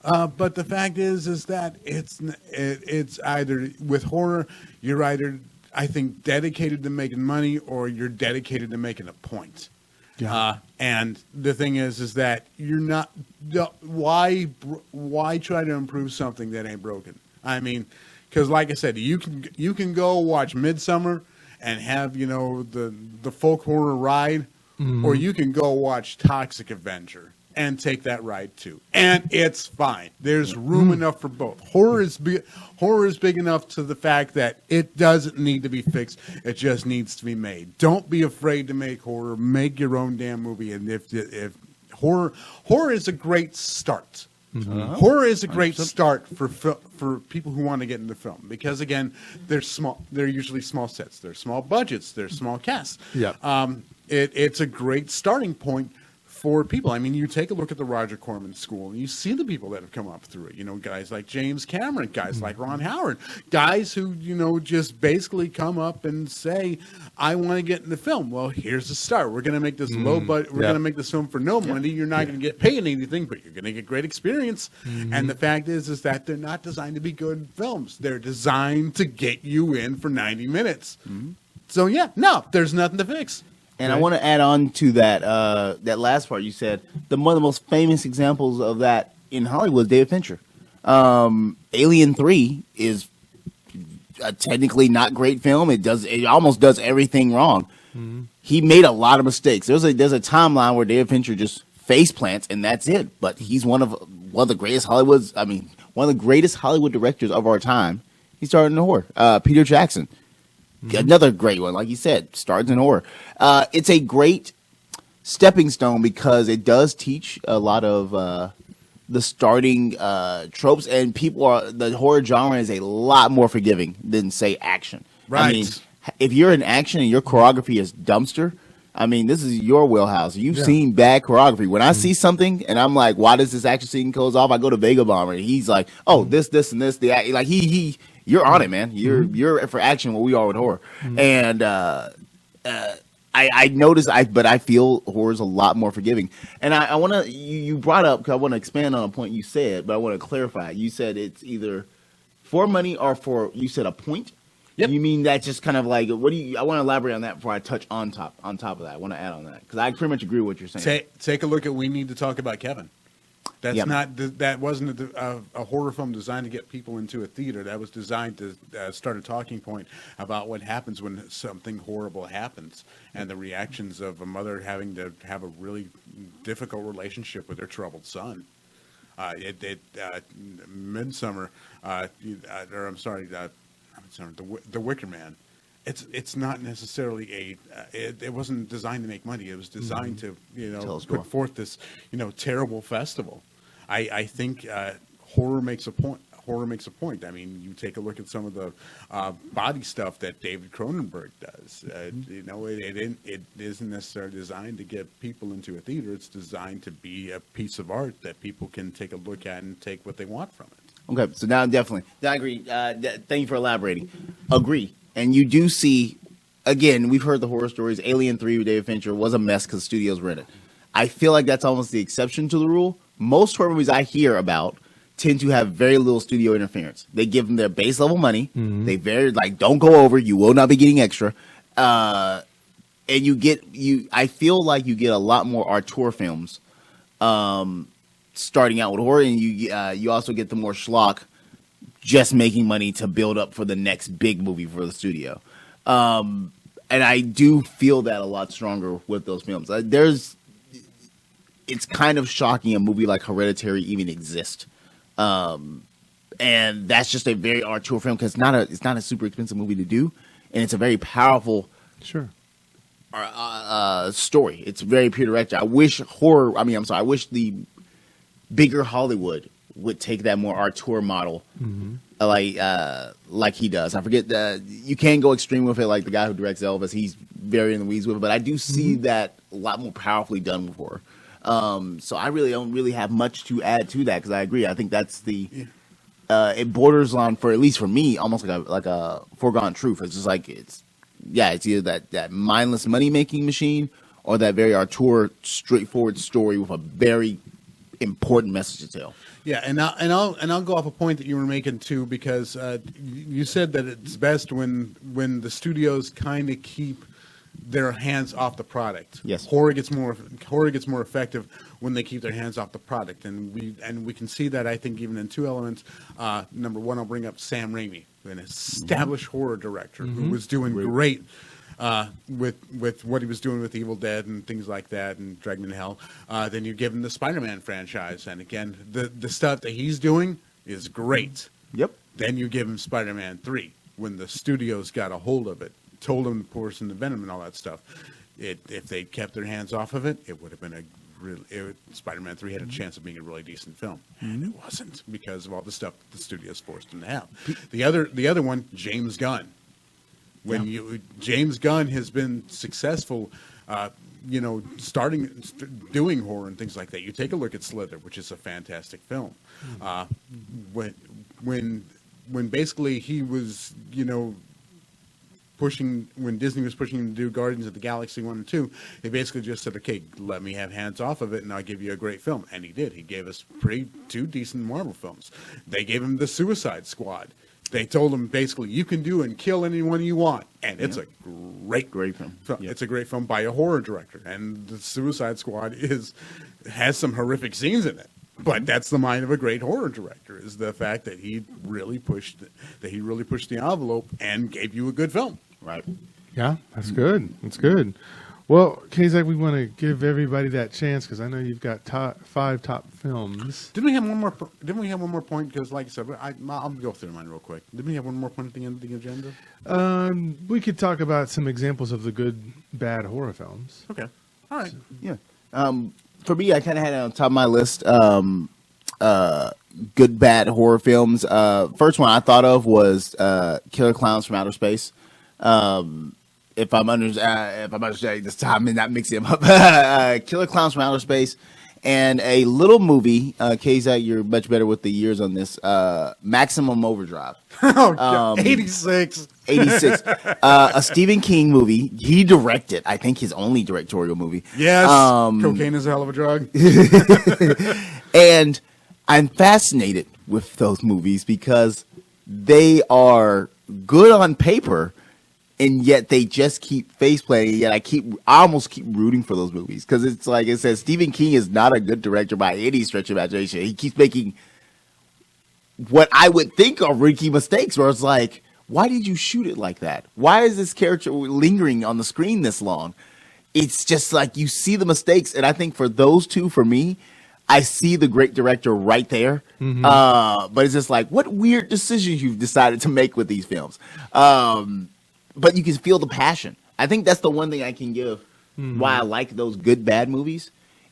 But the fact is that it's either with horror, you're either, I think, dedicated to making money, or you're dedicated to making a point. Yeah. And the thing is that you're not. Why try to improve something that ain't broken? I mean, because like I said, you can go watch Midsummer and have the folk horror ride, or you can go watch Toxic Avenger and take that ride too, and it's fine. There's room enough for both. Horror is big enough to the fact that it doesn't need to be fixed. It just needs to be made. Don't be afraid to make horror. Make your own damn movie. And if horror is a great start. Horror is a great start for people who want to get into film because again, they're small. They're usually small sets. They're small budgets. They're small casts. Yeah. It's a great starting point for people. I mean, you take a look at the Roger Corman School, and you see the people that have come up through it. You know, guys like James Cameron, guys like Ron Howard, guys who, you know, just basically come up and say, I want to get into film. Well, here's the start. We're going to make this low budget. We're going to make this film for no money. You're not going to get paid anything, but you're going to get great experience. And the fact is that they're not designed to be good films. They're designed to get you in for 90 minutes. So, yeah, no, there's nothing to fix. And I want to add on to that that last part you said. One of the most famous examples of that in Hollywood is David Fincher. Alien 3 is a technically not great film. It almost does everything wrong. He made a lot of mistakes. There's a timeline where David Fincher just face plants and that's it. But he's one of the greatest one of the greatest Hollywood directors of our time. He started in horror. Peter Jackson. Another great one, like you said, starts in horror. It's a great stepping stone because it does teach a lot of the starting tropes, and the horror genre is a lot more forgiving than, say, action. Right. I mean, if you're in action and your choreography is dumpster, I mean, this is your wheelhouse. You've seen bad choreography. When I see something and I'm like, why does this action scene goes off? I go to Vega Bomber, and he's like, oh, this, and this. Like you're on it, man. You're for action what we are with horror. And I noticed, but I feel horror is a lot more forgiving. And I want to, you brought up, because I want to expand on a point you said, but I want to clarify. You said it's either for money or you said a point? Yep. You mean that's just kind of like, I want to elaborate on that before I touch on top of that. I want to add on that, because I pretty much agree with what you're saying. Take a look at We Need to Talk About Kevin. That wasn't a horror film designed to get people into a theater. That was designed to start a talking point about what happens when something horrible happens and the reactions of a mother having to have a really difficult relationship with her troubled son. Midsummer, The Wicker Man. It's not necessarily it wasn't designed to make money. It was designed to put forth this terrible festival. I think horror makes a point. I mean, you take a look at some of the body stuff that David Cronenberg does. It isn't necessarily designed to get people into a theater. It's designed to be a piece of art that people can take a look at and take what they want from it. Okay, so now definitely, I agree. Thank you for elaborating. Agree. And you do see, again, we've heard the horror stories. Alien 3 with David Fincher was a mess because studios were in it. I feel like that's almost the exception to the rule. Most horror movies I hear about tend to have very little studio interference. They give them their base level money. They don't go over. You will not be getting extra. And I feel like you get a lot more auteur films starting out with horror, and you also get the more schlock just making money to build up for the next big movie for the studio. And I do feel that a lot stronger with those films. It's kind of shocking a movie like Hereditary even exists. And that's just a very auteur film because it's not a super expensive movie to do, and it's a very powerful story. It's very pure director. I wish the bigger Hollywood would take that more auteur model, like he does. I forget you can go extreme with it, like the guy who directs Elvis. He's very in the weeds with it, but I do see that a lot more powerfully done with horror. So I really don't have much to add to that because I agree. I think that's it borders on, for at least for me, almost like a foregone truth. It's just like it's either that mindless money making machine or that very auteur, straightforward story with a very important message to tell. Yeah, and I'll go off a point that you were making too, because you said that it's best when the studios kind of keep their hands off the product. Yes, horror gets more effective when they keep their hands off the product, and we can see that, I think, even in two elements. Number one, I'll bring up Sam Rainey, an established horror director who was doing great. With what he was doing with Evil Dead and things like that and Dragon in Hell, then you give him the Spider-Man franchise, and again, the stuff that he's doing is great. Yep. Then you give him Spider-Man 3 when the studios got a hold of it, told him to pour some the venom and all that stuff. If they kept their hands off of it, it would have been a Spider-Man 3 had a chance of being a really decent film, and it wasn't because of all the stuff the studios forced him to have. The other one, James Gunn. James Gunn has been successful, doing horror and things like that. You take a look at Slither, which is a fantastic film. When basically he was, when Disney was pushing him to do Guardians of the Galaxy 1 and 2, they basically just said, okay, let me have hands off of it and I'll give you a great film. And he did. He gave us two decent Marvel films. They gave him the Suicide Squad. They told him basically, you can do and kill anyone you want. And it's a great film. Yep. It's a great film by a horror director. And the Suicide Squad has some horrific scenes in it. But that's the mind of a great horror director, is the fact that he really pushed the envelope and gave you a good film. Right. Yeah, that's good. That's good. Well, Kazak, we want to give everybody that chance because I know you've got 5 top films. Didn't we have one more point? Because, like I said, I'll go through mine real quick. Didn't we have one more point at the end of the agenda? We could talk about some examples of the good, bad horror films. Okay. All right. Yeah. For me, I kind of had it on top of my list. Good, bad horror films. First one I thought of was Killer Clowns from Outer Space. If I'm understanding this time and not mixing them up, Killer Clowns from Outer Space, and a little movie. Kazak, you're much better with the years on this. Maximum Overdrive. 86. 86. A Stephen King movie. He directed, I think, his only directorial movie. Yes. Cocaine is a hell of a drug. And I'm fascinated with those movies because they are good on paper, and yet they just keep face planting. Yet I almost keep rooting for those movies because it's like it says Stephen King is not a good director by any stretch of imagination. He keeps making what I would think are rookie mistakes, where it's like, why did you shoot it like that? Why is this character lingering on the screen this long? It's just like you see the mistakes, and I think for those two, for me, I see the great director right there. Mm-hmm. But it's just like, what weird decisions you've decided to make with these films. But you can feel the passion. I think that's the one thing I can give why I like those good, bad movies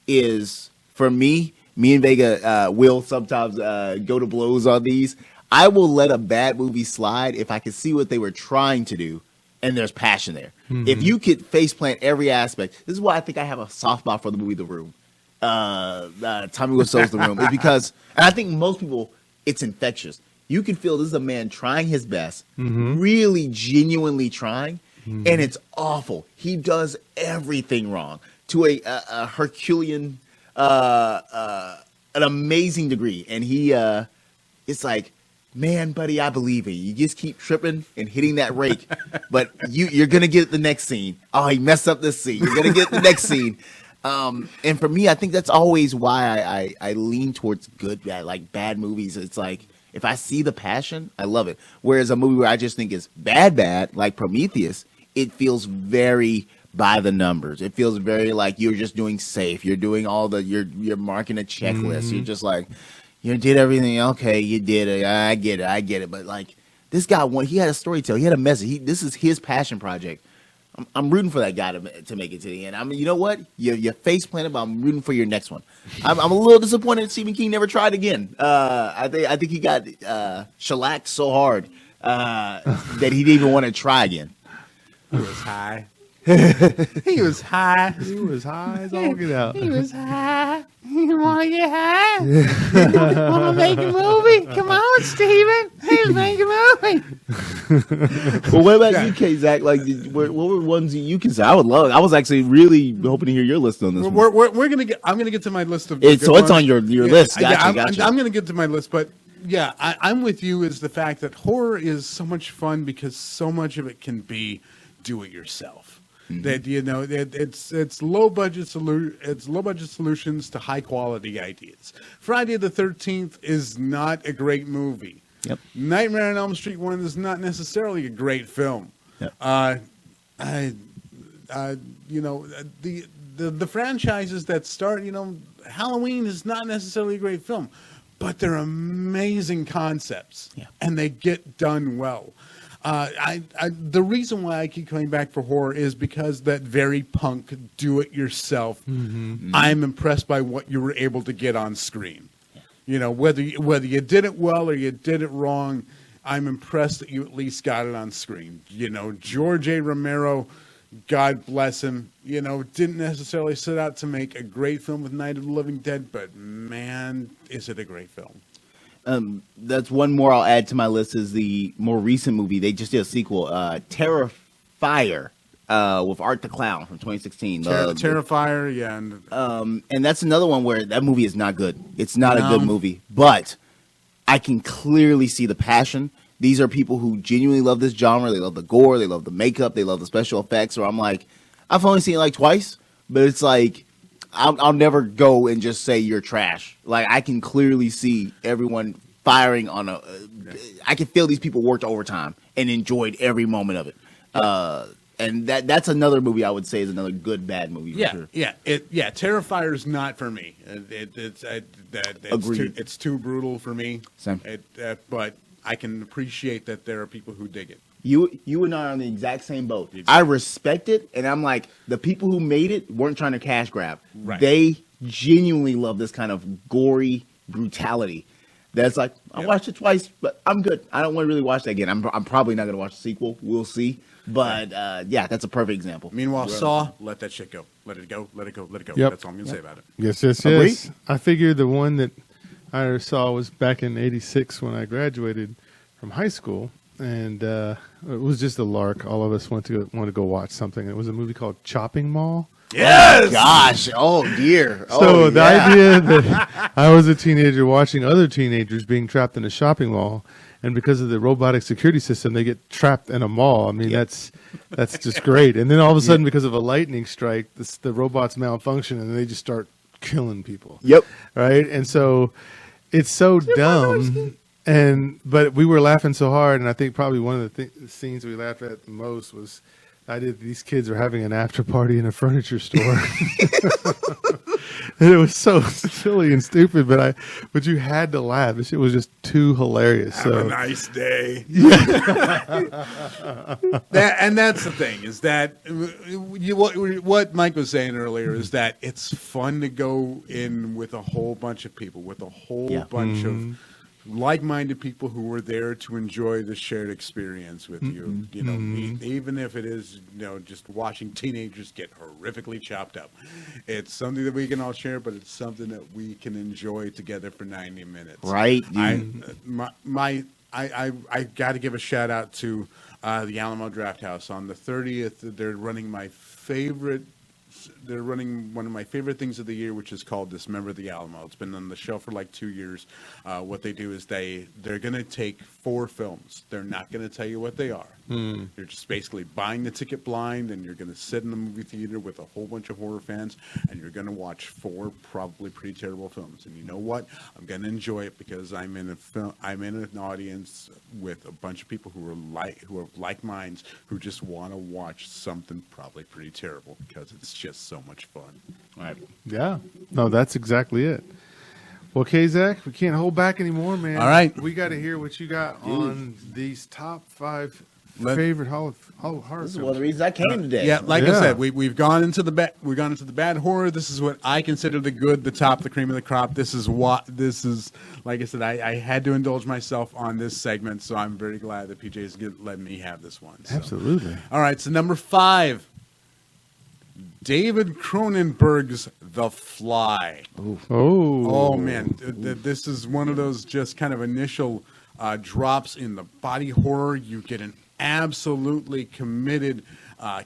is, for me and Vega will sometimes go to blows on these. I will let a bad movie slide if I can see what they were trying to do and there's passion there. Mm-hmm. If you could faceplant every aspect, this is why I think I have a soft spot for the movie The Room. Tommy Wiseau's The Room is because, and I think most people, it's infectious. You can feel this is a man trying his best, really genuinely trying, and it's awful. He does everything wrong to a Herculean, an amazing degree. And he, it's like, man, buddy, I believe in you. You just keep tripping and hitting that rake, but you're going to get the next scene. Oh, he messed up this scene. You're going to get the next scene. And for me, I think that's always why I lean towards good, like bad movies. It's like, if I see the passion, I love it. Whereas a movie where I just think is bad, like Prometheus, it feels very by the numbers. It feels very like you're just doing safe. You're doing you're marking a checklist. You're just like, you did everything. Okay, you did it. I get it. But like this guy, he had a story to tell. He had a message. This is his passion project. I'm rooting for that guy to make it to the end. I mean, you know what? Your face planted, but I'm rooting for your next one. I'm a little disappointed Stephen King never tried again. I think he got shellacked so hard that he didn't even want to try again. He was high. He was high. He was high as all get out. He was high. You want to get high? Want to make a movie? Come on, Steven. Let's make a movie. Well, what about you, K-Zach? Like, what were ones you can say? I was actually really hoping to hear your list on this. I'm gonna get to my list of. It's on your list. Gotcha. I'm gonna get to my list, but yeah, I'm with you. Is the fact that horror is so much fun because so much of it can be do it yourself. That it's low budget solutions to high quality ideas. Friday the 13th is not a great movie. Yep. Nightmare on Elm Street 1 is not necessarily a great film. Yep. The franchises that start, Halloween is not necessarily a great film, but they're amazing concepts and they get done well. The reason why I keep coming back for horror is because that very punk do-it-yourself. I'm impressed by what you were able to get on screen. You know, whether you did it well or you did it wrong, I'm impressed that you at least got it on screen. You know, George A. Romero, God bless him, you know, didn't necessarily set out to make a great film with Night of the Living Dead, but man, is it a great film. That's one more I'll add to my list is the more recent movie. They just did a sequel, Terrifier, with Art the Clown from 2016. Terrifier, yeah. And that's another one where that movie is not good. It's not a good movie, but I can clearly see the passion. These are people who genuinely love this genre. They love the gore. They love the makeup. They love the special effects. Or I'm like, I've only seen it like twice, but it's like, I'll never go and just say you're trash. Like, I can clearly see everyone firing on I can feel these people worked overtime and enjoyed every moment of it. And that's another movie I would say is another good bad movie. For sure. Terrifier is not for me. It's too brutal for me. Same. But I can appreciate that there are people who dig it. You and I are on the exact same boat. I respect it, and I'm like, the people who made it weren't trying to cash grab. Right. They genuinely love this kind of gory brutality. That's like, I watched it twice, but I'm good. I don't want to really watch that again. I'm probably not going to watch the sequel. We'll see. But yeah, that's a perfect example. Meanwhile, Saw, let that shit go. Let it go. Let it go. Let it go. Yep. That's all I'm going to say about it. Yes. I figured the one that I saw was back in '86 when I graduated from high school, and it was just a lark. All of us want to go watch something. It was a movie called Chopping Mall. Yes! Oh, gosh. Oh, dear. So the idea that I was a teenager watching other teenagers being trapped in a shopping mall, and because of the robotic security system, they get trapped in a mall. I mean, that's just great. And then all of a sudden, because of a lightning strike, the robots malfunction, and they just start killing people. Yep. Right? And so it's so dumb. But we were laughing so hard, and I think probably one of the scenes we laughed at the most was these kids are having an after party in a furniture store. And it was so silly and stupid, but you had to laugh. This shit was just too hilarious. Have a nice day. Yeah. And that's the thing, is that what Mike was saying earlier is that it's fun to go in with a whole bunch of people, with a whole bunch of like-minded people who were there to enjoy the shared experience with you. You know, even if it is, just watching teenagers get horrifically chopped up. It's something that we can all share, but it's something that we can enjoy together for 90 minutes. Right. I got to give a shout out to the Alamo Drafthouse on the 30th. They're running one of my favorite things of the year, which is called Dismember the Alamo. It's been on the show for like 2 years. What they do is they're going to take 4 films. They're not going to tell you what they are. You're just basically buying the ticket blind, and you're going to sit in the movie theater with a whole bunch of horror fans, and you're going to watch 4 probably pretty terrible films. And you know what? I'm going to enjoy it because I'm in an audience with a bunch of people who have like minds, who just want to watch something probably pretty terrible because it's just so much fun. Right. Yeah. No, that's exactly it. Well, Zach, we can't hold back anymore, man. All right. We got to hear what you got on these top 5 favorite horror This is films. one of the reasons I came today. Yeah, I said, we've gone into the bad horror. This is what I consider the good, the top, the cream of the crop. This is like I said, I had to indulge myself on this segment, so I'm very glad that PJ's letting me have this one. So. Absolutely. All right, so number 5, David Cronenberg's The Fly. Oh man, this is one of those just kind of initial drops in the body horror. You get an absolutely committed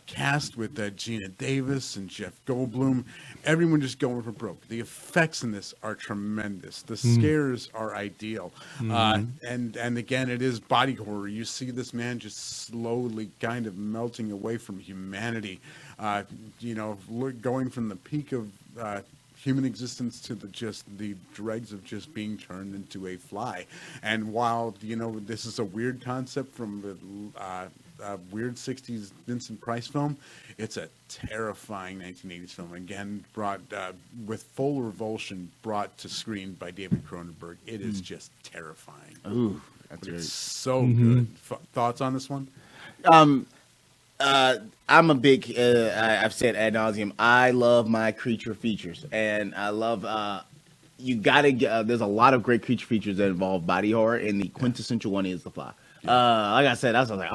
cast with Gina Davis and Jeff Goldblum. Everyone just going for broke. The effects in this are tremendous. The scares are ideal. And again, it is body horror. You see this man just slowly kind of melting away from humanity. Going from the peak of human existence to the dregs of just being turned into a fly. And while this is a weird concept from weird 60s Vincent Price film. It's a terrifying 1980s film. Again, brought with full revulsion, brought to screen by David Cronenberg. It is just terrifying. Ooh, that's But great. it's so good. Thoughts on this one? I'm a big. I've said ad nauseum. I love my creature features, and I love. You gotta get. There's a lot of great creature features that involve body horror, and the quintessential one is The Fly. Like I said, I was like,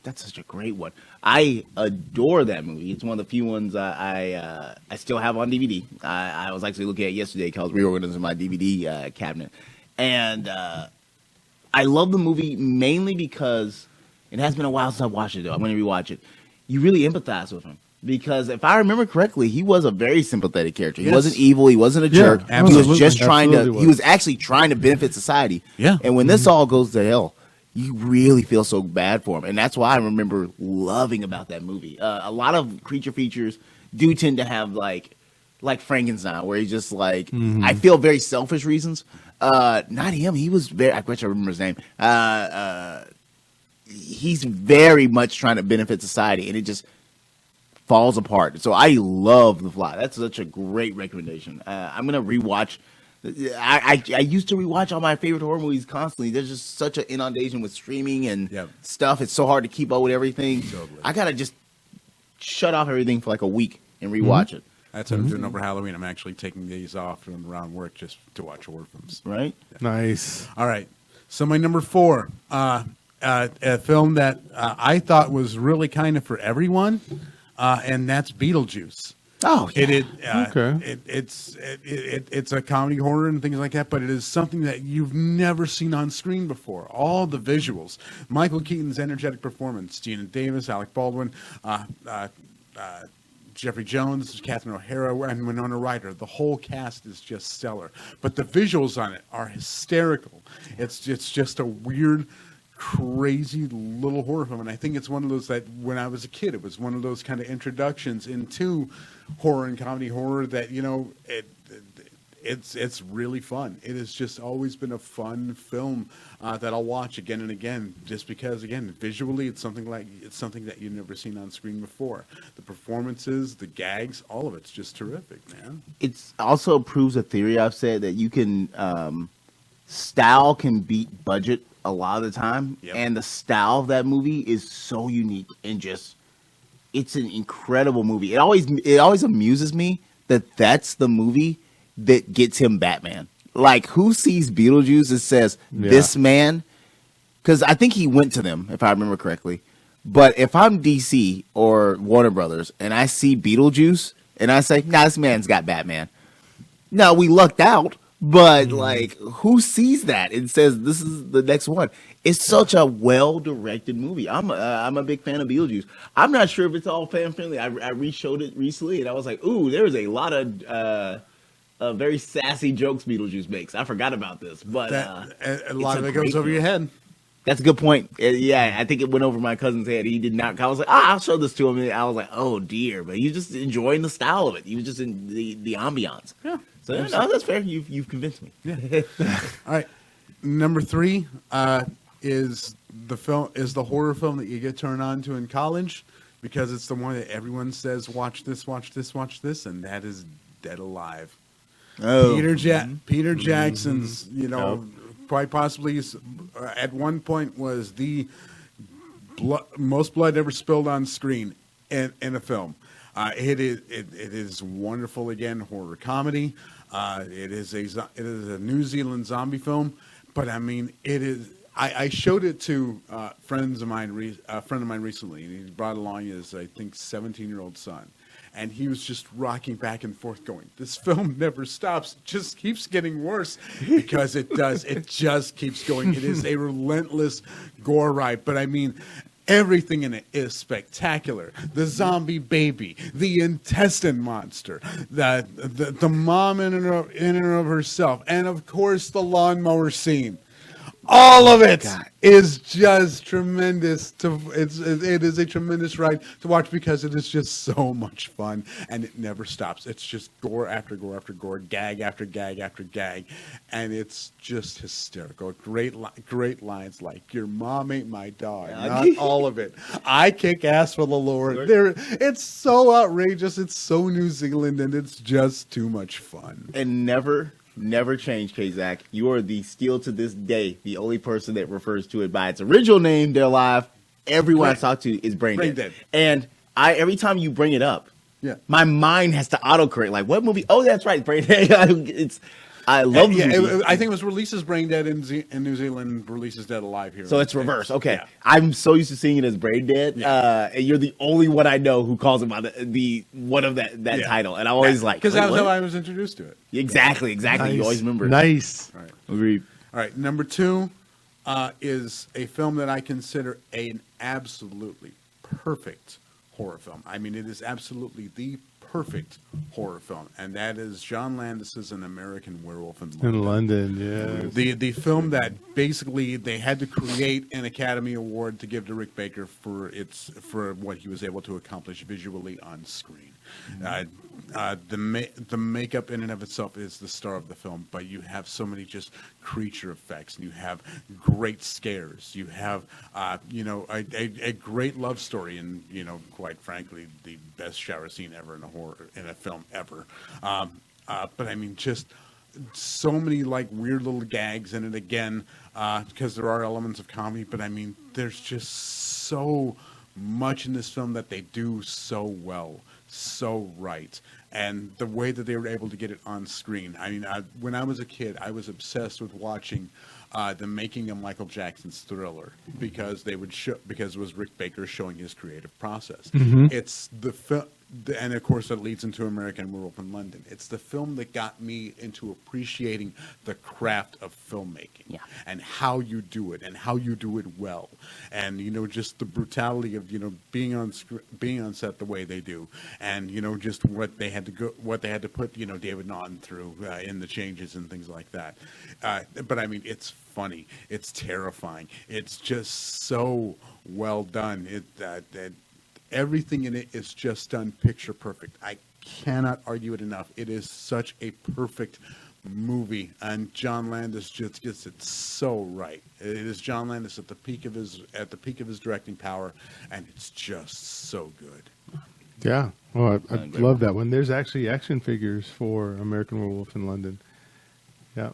that's such a great one. I adore that movie. It's one of the few ones I still have on DVD. I was actually looking at it yesterday because I was reorganizing my DVD cabinet, and I love the movie mainly because it has been a while since I watched it. Though I'm going to rewatch it. You really empathize with him. Because if I remember correctly, he was a very sympathetic character. He wasn't evil. He wasn't a jerk. He absolutely. was just trying to. Absolutely He was actually trying to benefit society. Yeah. And when this all goes to hell, you really feel so bad for him, and that's why I remember loving about that movie. A lot of creature features do tend to have like Frankenstein, where he's just like I feel very selfish reasons. Not him. He was very. I wish I remember his name. He's very much trying to benefit society, and it just falls apart. So I love The Fly. That's such a great recommendation. I'm gonna rewatch. I used to rewatch all my favorite horror movies constantly. There's just such an inundation with streaming and stuff. It's so hard to keep up with everything. Totally. I gotta just shut off everything for like a week and rewatch it. That's what I'm doing over Halloween. I'm actually taking days off from around work just to watch horror films. Right? Nice. All right. So my number 4, a film that I thought was really kind of for everyone, and that's Beetlejuice. Oh, yeah. Okay. It's a comedy horror and things like that, but it is something that you've never seen on screen before. All the visuals, Michael Keaton's energetic performance, Gina Davis, Alec Baldwin, Jeffrey Jones, Catherine O'Hara, and Winona Ryder. The whole cast is just stellar, but the visuals on it are hysterical. It's just a weird, crazy little horror film, and I think it's one of those that when I was a kid, it was one of those kind of introductions into horror and comedy horror that it's really fun. It has just always been a fun film that I'll watch again and again, just because again visually it's something that you've never seen on screen before. The performances, the gags, all of it's just terrific, man. It's also proves a theory I've said that you can style can beat budget a lot of the time, and the style of that movie is so unique and just it's an incredible movie. It always amuses me that that's the movie that gets him Batman. Like, who sees Beetlejuice and says this man? Because I think he went to them, if I remember correctly. But if I'm DC or Warner Brothers and I see Beetlejuice and I say, nah, this man's got Batman. No, we lucked out. But like, who sees that and says this is the next one? It's such a well-directed movie. I'm a big fan of Beetlejuice. I'm not sure if it's all fan-friendly. I re-showed it recently, and I was like, ooh, there's a lot of very sassy jokes Beetlejuice makes. I forgot about this, but a lot of it goes over your head. That's a good point. Yeah, I think it went over my cousin's head. He did not. I was like, I'll show this to him. And I was like, oh dear, but he was just enjoying the style of it. He was just in the ambiance. Yeah. So no, that's fair. You've convinced me. Yeah. All right. Number 3 is the horror film that you get turned on to in college, because it's the one that everyone says watch this, and that is Dead Alive. Oh, Peter Jackson's, quite possibly at one point was the most blood ever spilled on screen in a film. It is wonderful. Again, horror comedy. It is a New Zealand zombie film, but I mean, it is. I showed it to a friend of mine recently, and he brought along his, I think, 17-year-old son. And he was just rocking back and forth going, this film never stops. It just keeps getting worse, because it does. It just keeps going. It is a relentless gore ride. But I mean, everything in it is spectacular. The zombie baby, the intestine monster, the mom in and of herself, and of course the lawnmower scene. All of it God. is just tremendous. It is a tremendous ride to watch because it is just so much fun and it never stops. It's just gore after gore after gore, gag after gag after gag, and it's just hysterical. Great lines like "Your mom ain't my dog." Not all of it. I kick ass for the Lord. It's so outrageous. It's so New Zealand, and it's just too much fun. And never change, K-Zach. You are still to this day the only person that refers to it by its original name. They're alive. Everyone I talk to is brain dead. And every time you bring it up, my mind has to autocorrect. Like, what movie? Oh, that's right, brain dead. I love the movie. I think it was releases Brain Dead in New Zealand, releases Dead Alive here. So it's reverse. Okay. Yeah. I'm so used to seeing it as Brain Dead. Yeah. And you're the only one I know who calls it by the one of that title. And I always because that was how I was introduced to it. Exactly. Nice. You always remember. Nice. All right. Agreed. All right. Number 2 is a film that I consider an absolutely perfect horror film. I mean, it is absolutely the perfect horror film, and that is John Landis's An American Werewolf in London. In London, yeah. The film that basically they had to create an Academy Award to give to Rick Baker for what he was able to accomplish visually on screen. The makeup in and of itself is the star of the film, but you have so many just creature effects, and you have great scares. You have a great love story, and quite frankly, the best shower scene ever in a film ever. But I mean, just so many like weird little gags in it again, because there are elements of comedy. But I mean, there's just so much in this film that they do so well, so right. And the way that they were able to get it on screen. I mean, when I was a kid, I was obsessed with watching the making of Michael Jackson's Thriller because it was Rick Baker showing his creative process. Mm-hmm. It's the film. And of course, that leads into American Werewolf in London. It's the film that got me into appreciating the craft of filmmaking and how you do it and how you do it well, and just the brutality of being on set the way they do, and just what they had to put David Naughton through in the changes and things like that. But I mean, it's funny, it's terrifying, it's just so well done. Everything in it is just done picture perfect. I cannot argue it enough. It is such a perfect movie, and John Landis just gets it so right. It is John Landis at the peak of his directing power, and it's just so good. Yeah. Well, I love that one. There's actually action figures for American Werewolf in London. Yeah.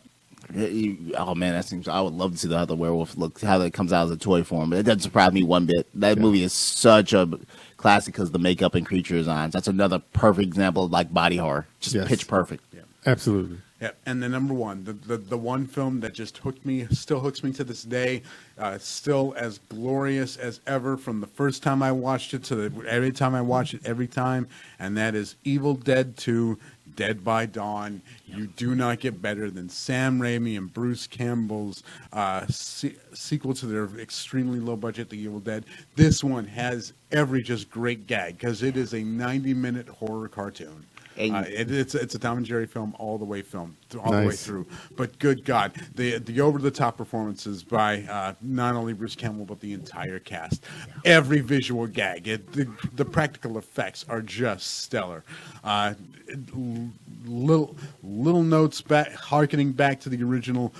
Oh man, I would love to see how the werewolf looks, how that comes out as a toy form. But it doesn't surprise me one bit. That movie is such a classic because the makeup and creature designs. That's another perfect example of like body horror, just pitch perfect. Yeah. Absolutely. Yeah, and the number one, the one film that just still hooks me to this day, still as glorious as ever from the first time I watched it to every time I watch it every time, and that is Evil Dead 2. Dead by Dawn. You do not get better than Sam Raimi and Bruce Campbell's sequel to their extremely low budget The Evil Dead. This one has every just great gag because it is a 90-minute horror cartoon. It's a Tom and Jerry film all the way through. But good God, the over the top performances by not only Bruce Campbell but the entire cast. Every visual gag, the practical effects are just stellar. Little notes harkening back to the original,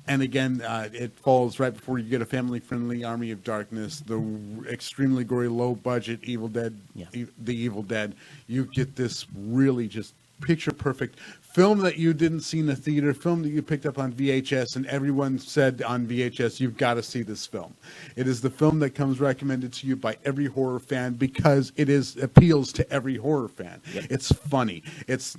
and again, it falls right before you get a family-friendly Army of Darkness, the extremely gory, low-budget Evil Dead, the Evil Dead. You get this really just picture-perfect film that you didn't see in the theater, film that you picked up on VHS, and everyone said on VHS, you've got to see this film. It is the film that comes recommended to you by every horror fan because it appeals to every horror fan. Yep. It's funny. It's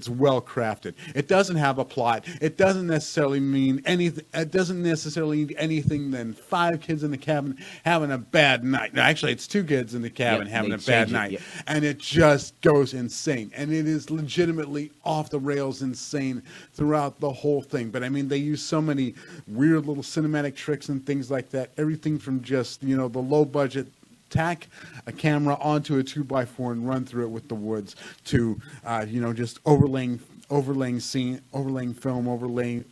well crafted. It doesn't have a plot. It doesn't necessarily mean anything. It doesn't necessarily need anything than 5 kids in the cabin having a bad night. No, actually, it's 2 kids in the cabin having a bad night, and it just goes insane. And it is legitimately off the rails insane throughout the whole thing. But I mean, they use so many weird little cinematic tricks and things like that. Everything from just the low budget tack a camera onto a 2x4 and run through it with the woods to just overlaying film, overlaying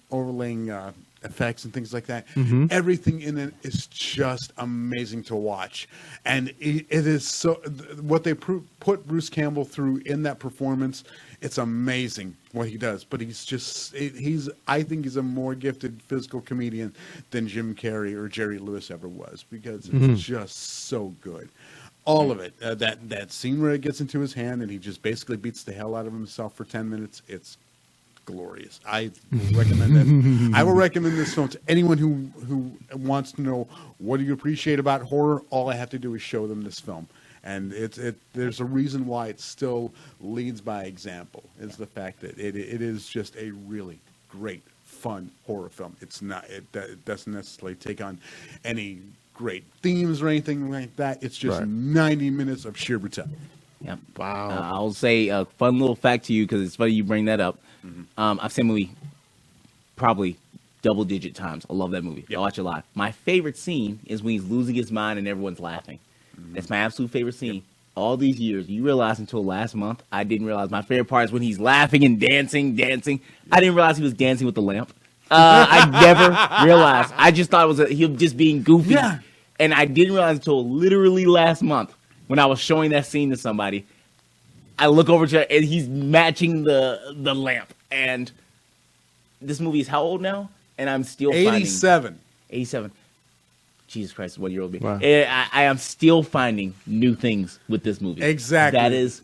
effects and things like that. Mm-hmm. Everything in it is just amazing to watch, and it is so. What they put Bruce Campbell through in that performance, it's amazing what he does. But I think he's a more gifted physical comedian than Jim Carrey or Jerry Lewis ever was, because it's just so good. All of it. That scene where it gets into his hand and he just basically beats the hell out of himself for 10 minutes. It's glorious. I recommend that. I will recommend this film to anyone who wants to know what do you appreciate about horror. All I have to do is show them this film. And there's a reason why it still leads by example. Is the fact that it is just a really great, fun horror film. It doesn't necessarily take on any great themes or anything like that. It's just 90 minutes of sheer brutality. Yep. Wow. I'll say a fun little fact to you, because it's funny you bring that up. I've seen the movie probably double-digit times. I love that movie. I watch it a lot. My favorite scene is when he's losing his mind and everyone's laughing. That's my absolute favorite scene. All these years, you realize until last month, I didn't realize. My favorite part is when he's laughing and dancing. I didn't realize he was dancing with the lamp. I never realized. I just thought it was him just being goofy. Yeah. And I didn't realize until literally last month when I was showing that scene to somebody. I look over to and he's matching the lamp. And this movie is how old now? And I'm still 87. 87. Jesus Christ, what year old me? Wow. I am still finding new things with this movie. Exactly. That is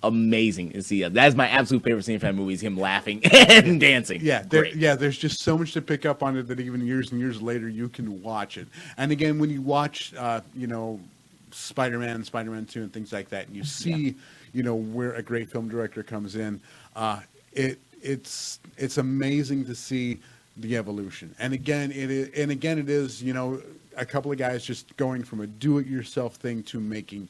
amazing to see. That is my absolute favorite scene from that movie, is him laughing and dancing. Yeah, Great. there's just so much to pick up on it that even years and years later you can watch it. And again, when you watch, Spider-Man, Spider-Man 2 and things like that, and you see, where a great film director comes in, it's amazing to see the evolution. And again, it is, a couple of guys just going from a do-it-yourself thing to making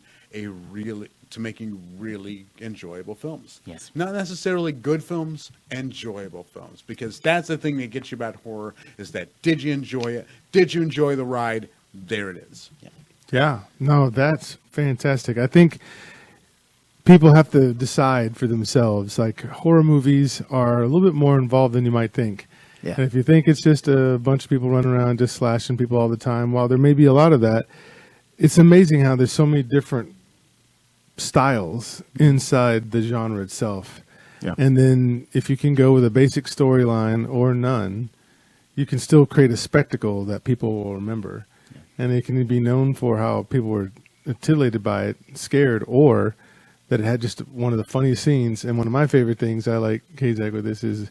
really enjoyable films. Yes. Not necessarily good films, enjoyable films. Because that's the thing that gets you about horror, is that did you enjoy it? Did you enjoy the ride? There it is. Yeah. No, that's fantastic. I think people have to decide for themselves. Like, horror movies are a little bit more involved than you might think. Yeah. And if you think it's just a bunch of people running around just slashing people all the time, while there may be a lot of that, it's amazing how there's so many different styles inside the genre itself. Yeah. And then if you can go with a basic storyline or none, you can still create a spectacle that people will remember. Yeah. And it can be known for how people were titillated by it, scared, or that it had just one of the funniest scenes. And one of my favorite things I like, Kazak, with this is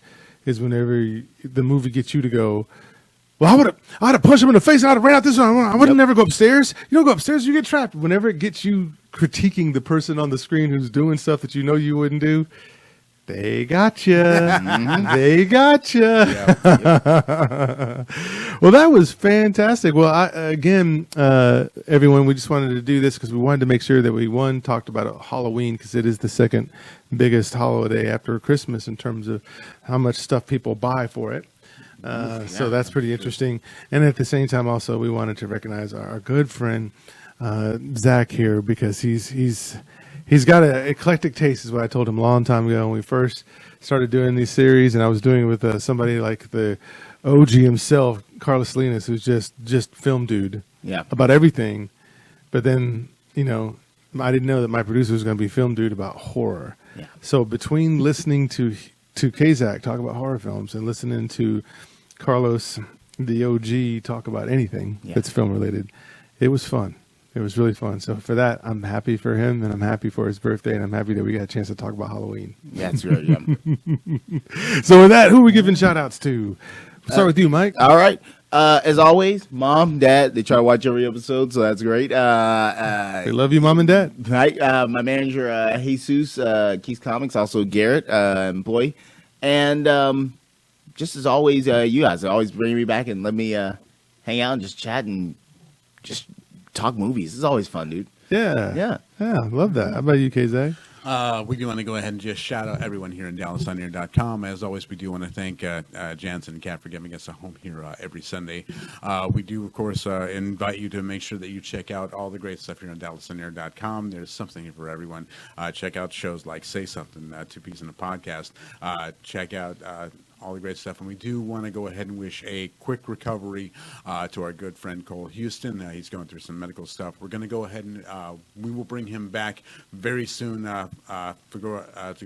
whenever the movie gets you to go, well, I'd have punched him in the face and I'd have ran out this one. I would never go upstairs. You don't go upstairs, you get trapped. Whenever it gets you critiquing the person on the screen who's doing stuff that you wouldn't do, they got you. They got you. Well, that was fantastic. Well, everyone, we just wanted to do this because we wanted to make sure that we, talked about Halloween, because it is the second biggest holiday after Christmas in terms of how much stuff people buy for it. So that's pretty interesting. And at the same time, also, we wanted to recognize our good friend, Zach here, because he's got an eclectic taste, is what I told him a long time ago when we first started doing these series. And I was doing it with somebody like the OG himself, Carlos Salinas, who's just film dude about everything. But then, I didn't know that my producer was going to be film dude about horror. Yeah. So between listening to Kazak talk about horror films and listening to Carlos, the OG, talk about anything that's film related, it was fun. It was really fun. So for that, I'm happy for him, and I'm happy for his birthday, and I'm happy that we got a chance to talk about Halloween. Yeah, that's right. Yeah. So with that, who are we giving shout outs to? We'll start with you, Mike. All right. As always, Mom, Dad, they try to watch every episode, so that's great. They love you, Mom and Dad. Right. My manager, Jesus, Keys Comics, also Garrett, employee. And just as always, you guys always bring me back and let me hang out and just chat and just talk movies. It's always fun, dude. Yeah. Love that. How about you, Kazak? We do want to go ahead and just shout out everyone here in DallasOnAir.com. As always, we do want to thank Jansen and Kat for giving us a home here every Sunday. We do, of course, invite you to make sure that you check out all the great stuff here on DallasOnAir.com. There's something here for everyone. Check out shows like Say Something, Two Peas in a Podcast. Check out all the great stuff. And we do want to go ahead and wish a quick recovery to our good friend Cole Houston. He's going through some medical stuff. We're going to go ahead and we will bring him back very soon to go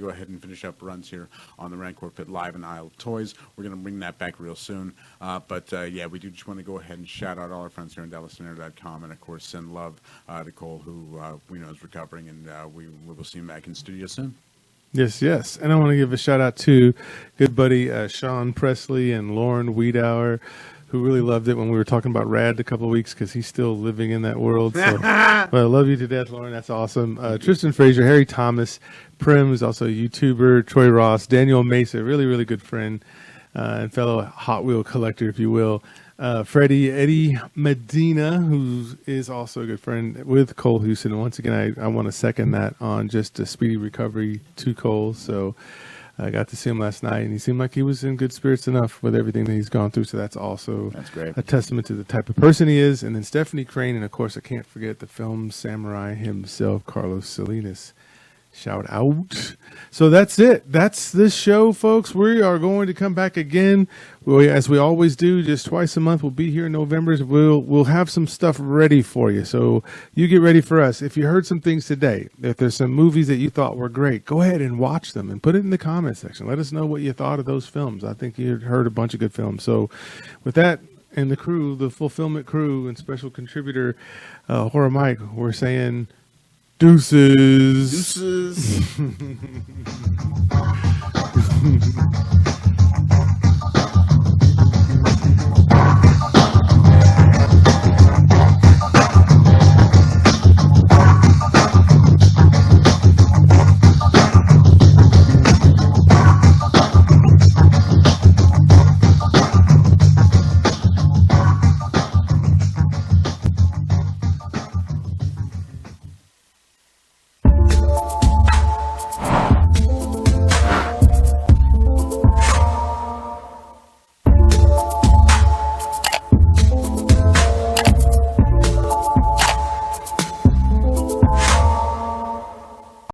ahead and finish up runs here on the Rancor Pit Live and Isle of Toys. We're going to bring that back real soon. But yeah, we do just want to go ahead and shout out all our friends here on DallasNerd.com, and of course send love to Cole, who we know is recovering, and we will see him back in studio soon. Yes. And I want to give a shout out to good buddy Sean Presley and Lauren Wiedauer, who really loved it when we were talking about Rad a couple of weeks, because he's still living in that world. So, but I love you to death, Lauren. That's awesome. Tristan Frazier, Harry Thomas, Prim, who's also a YouTuber, Troy Ross, Daniel Mesa, really, really good friend and fellow Hot Wheel collector, if you will. Freddie Eddie Medina, who is also a good friend with Cole Houston. And once again, I want to second that on just a speedy recovery to Cole. So I got to see him last night, and he seemed like he was in good spirits enough with everything that he's gone through. So that's great. A testament to the type of person he is. And then Stephanie Crane, and of course, I can't forget the film samurai himself, Carlos Salinas. Shout out. So that's it. That's this show, folks. We are going to come back again, as we always do, just twice a month. We'll be here in November. We'll have some stuff ready for you. So you get ready for us. If you heard some things today, if there's some movies that you thought were great, go ahead and watch them and put it in the comment section. Let us know what you thought of those films. I think you heard a bunch of good films. So with that, and the crew, the fulfillment crew and special contributor, Horror Mike, we're saying... Deuces.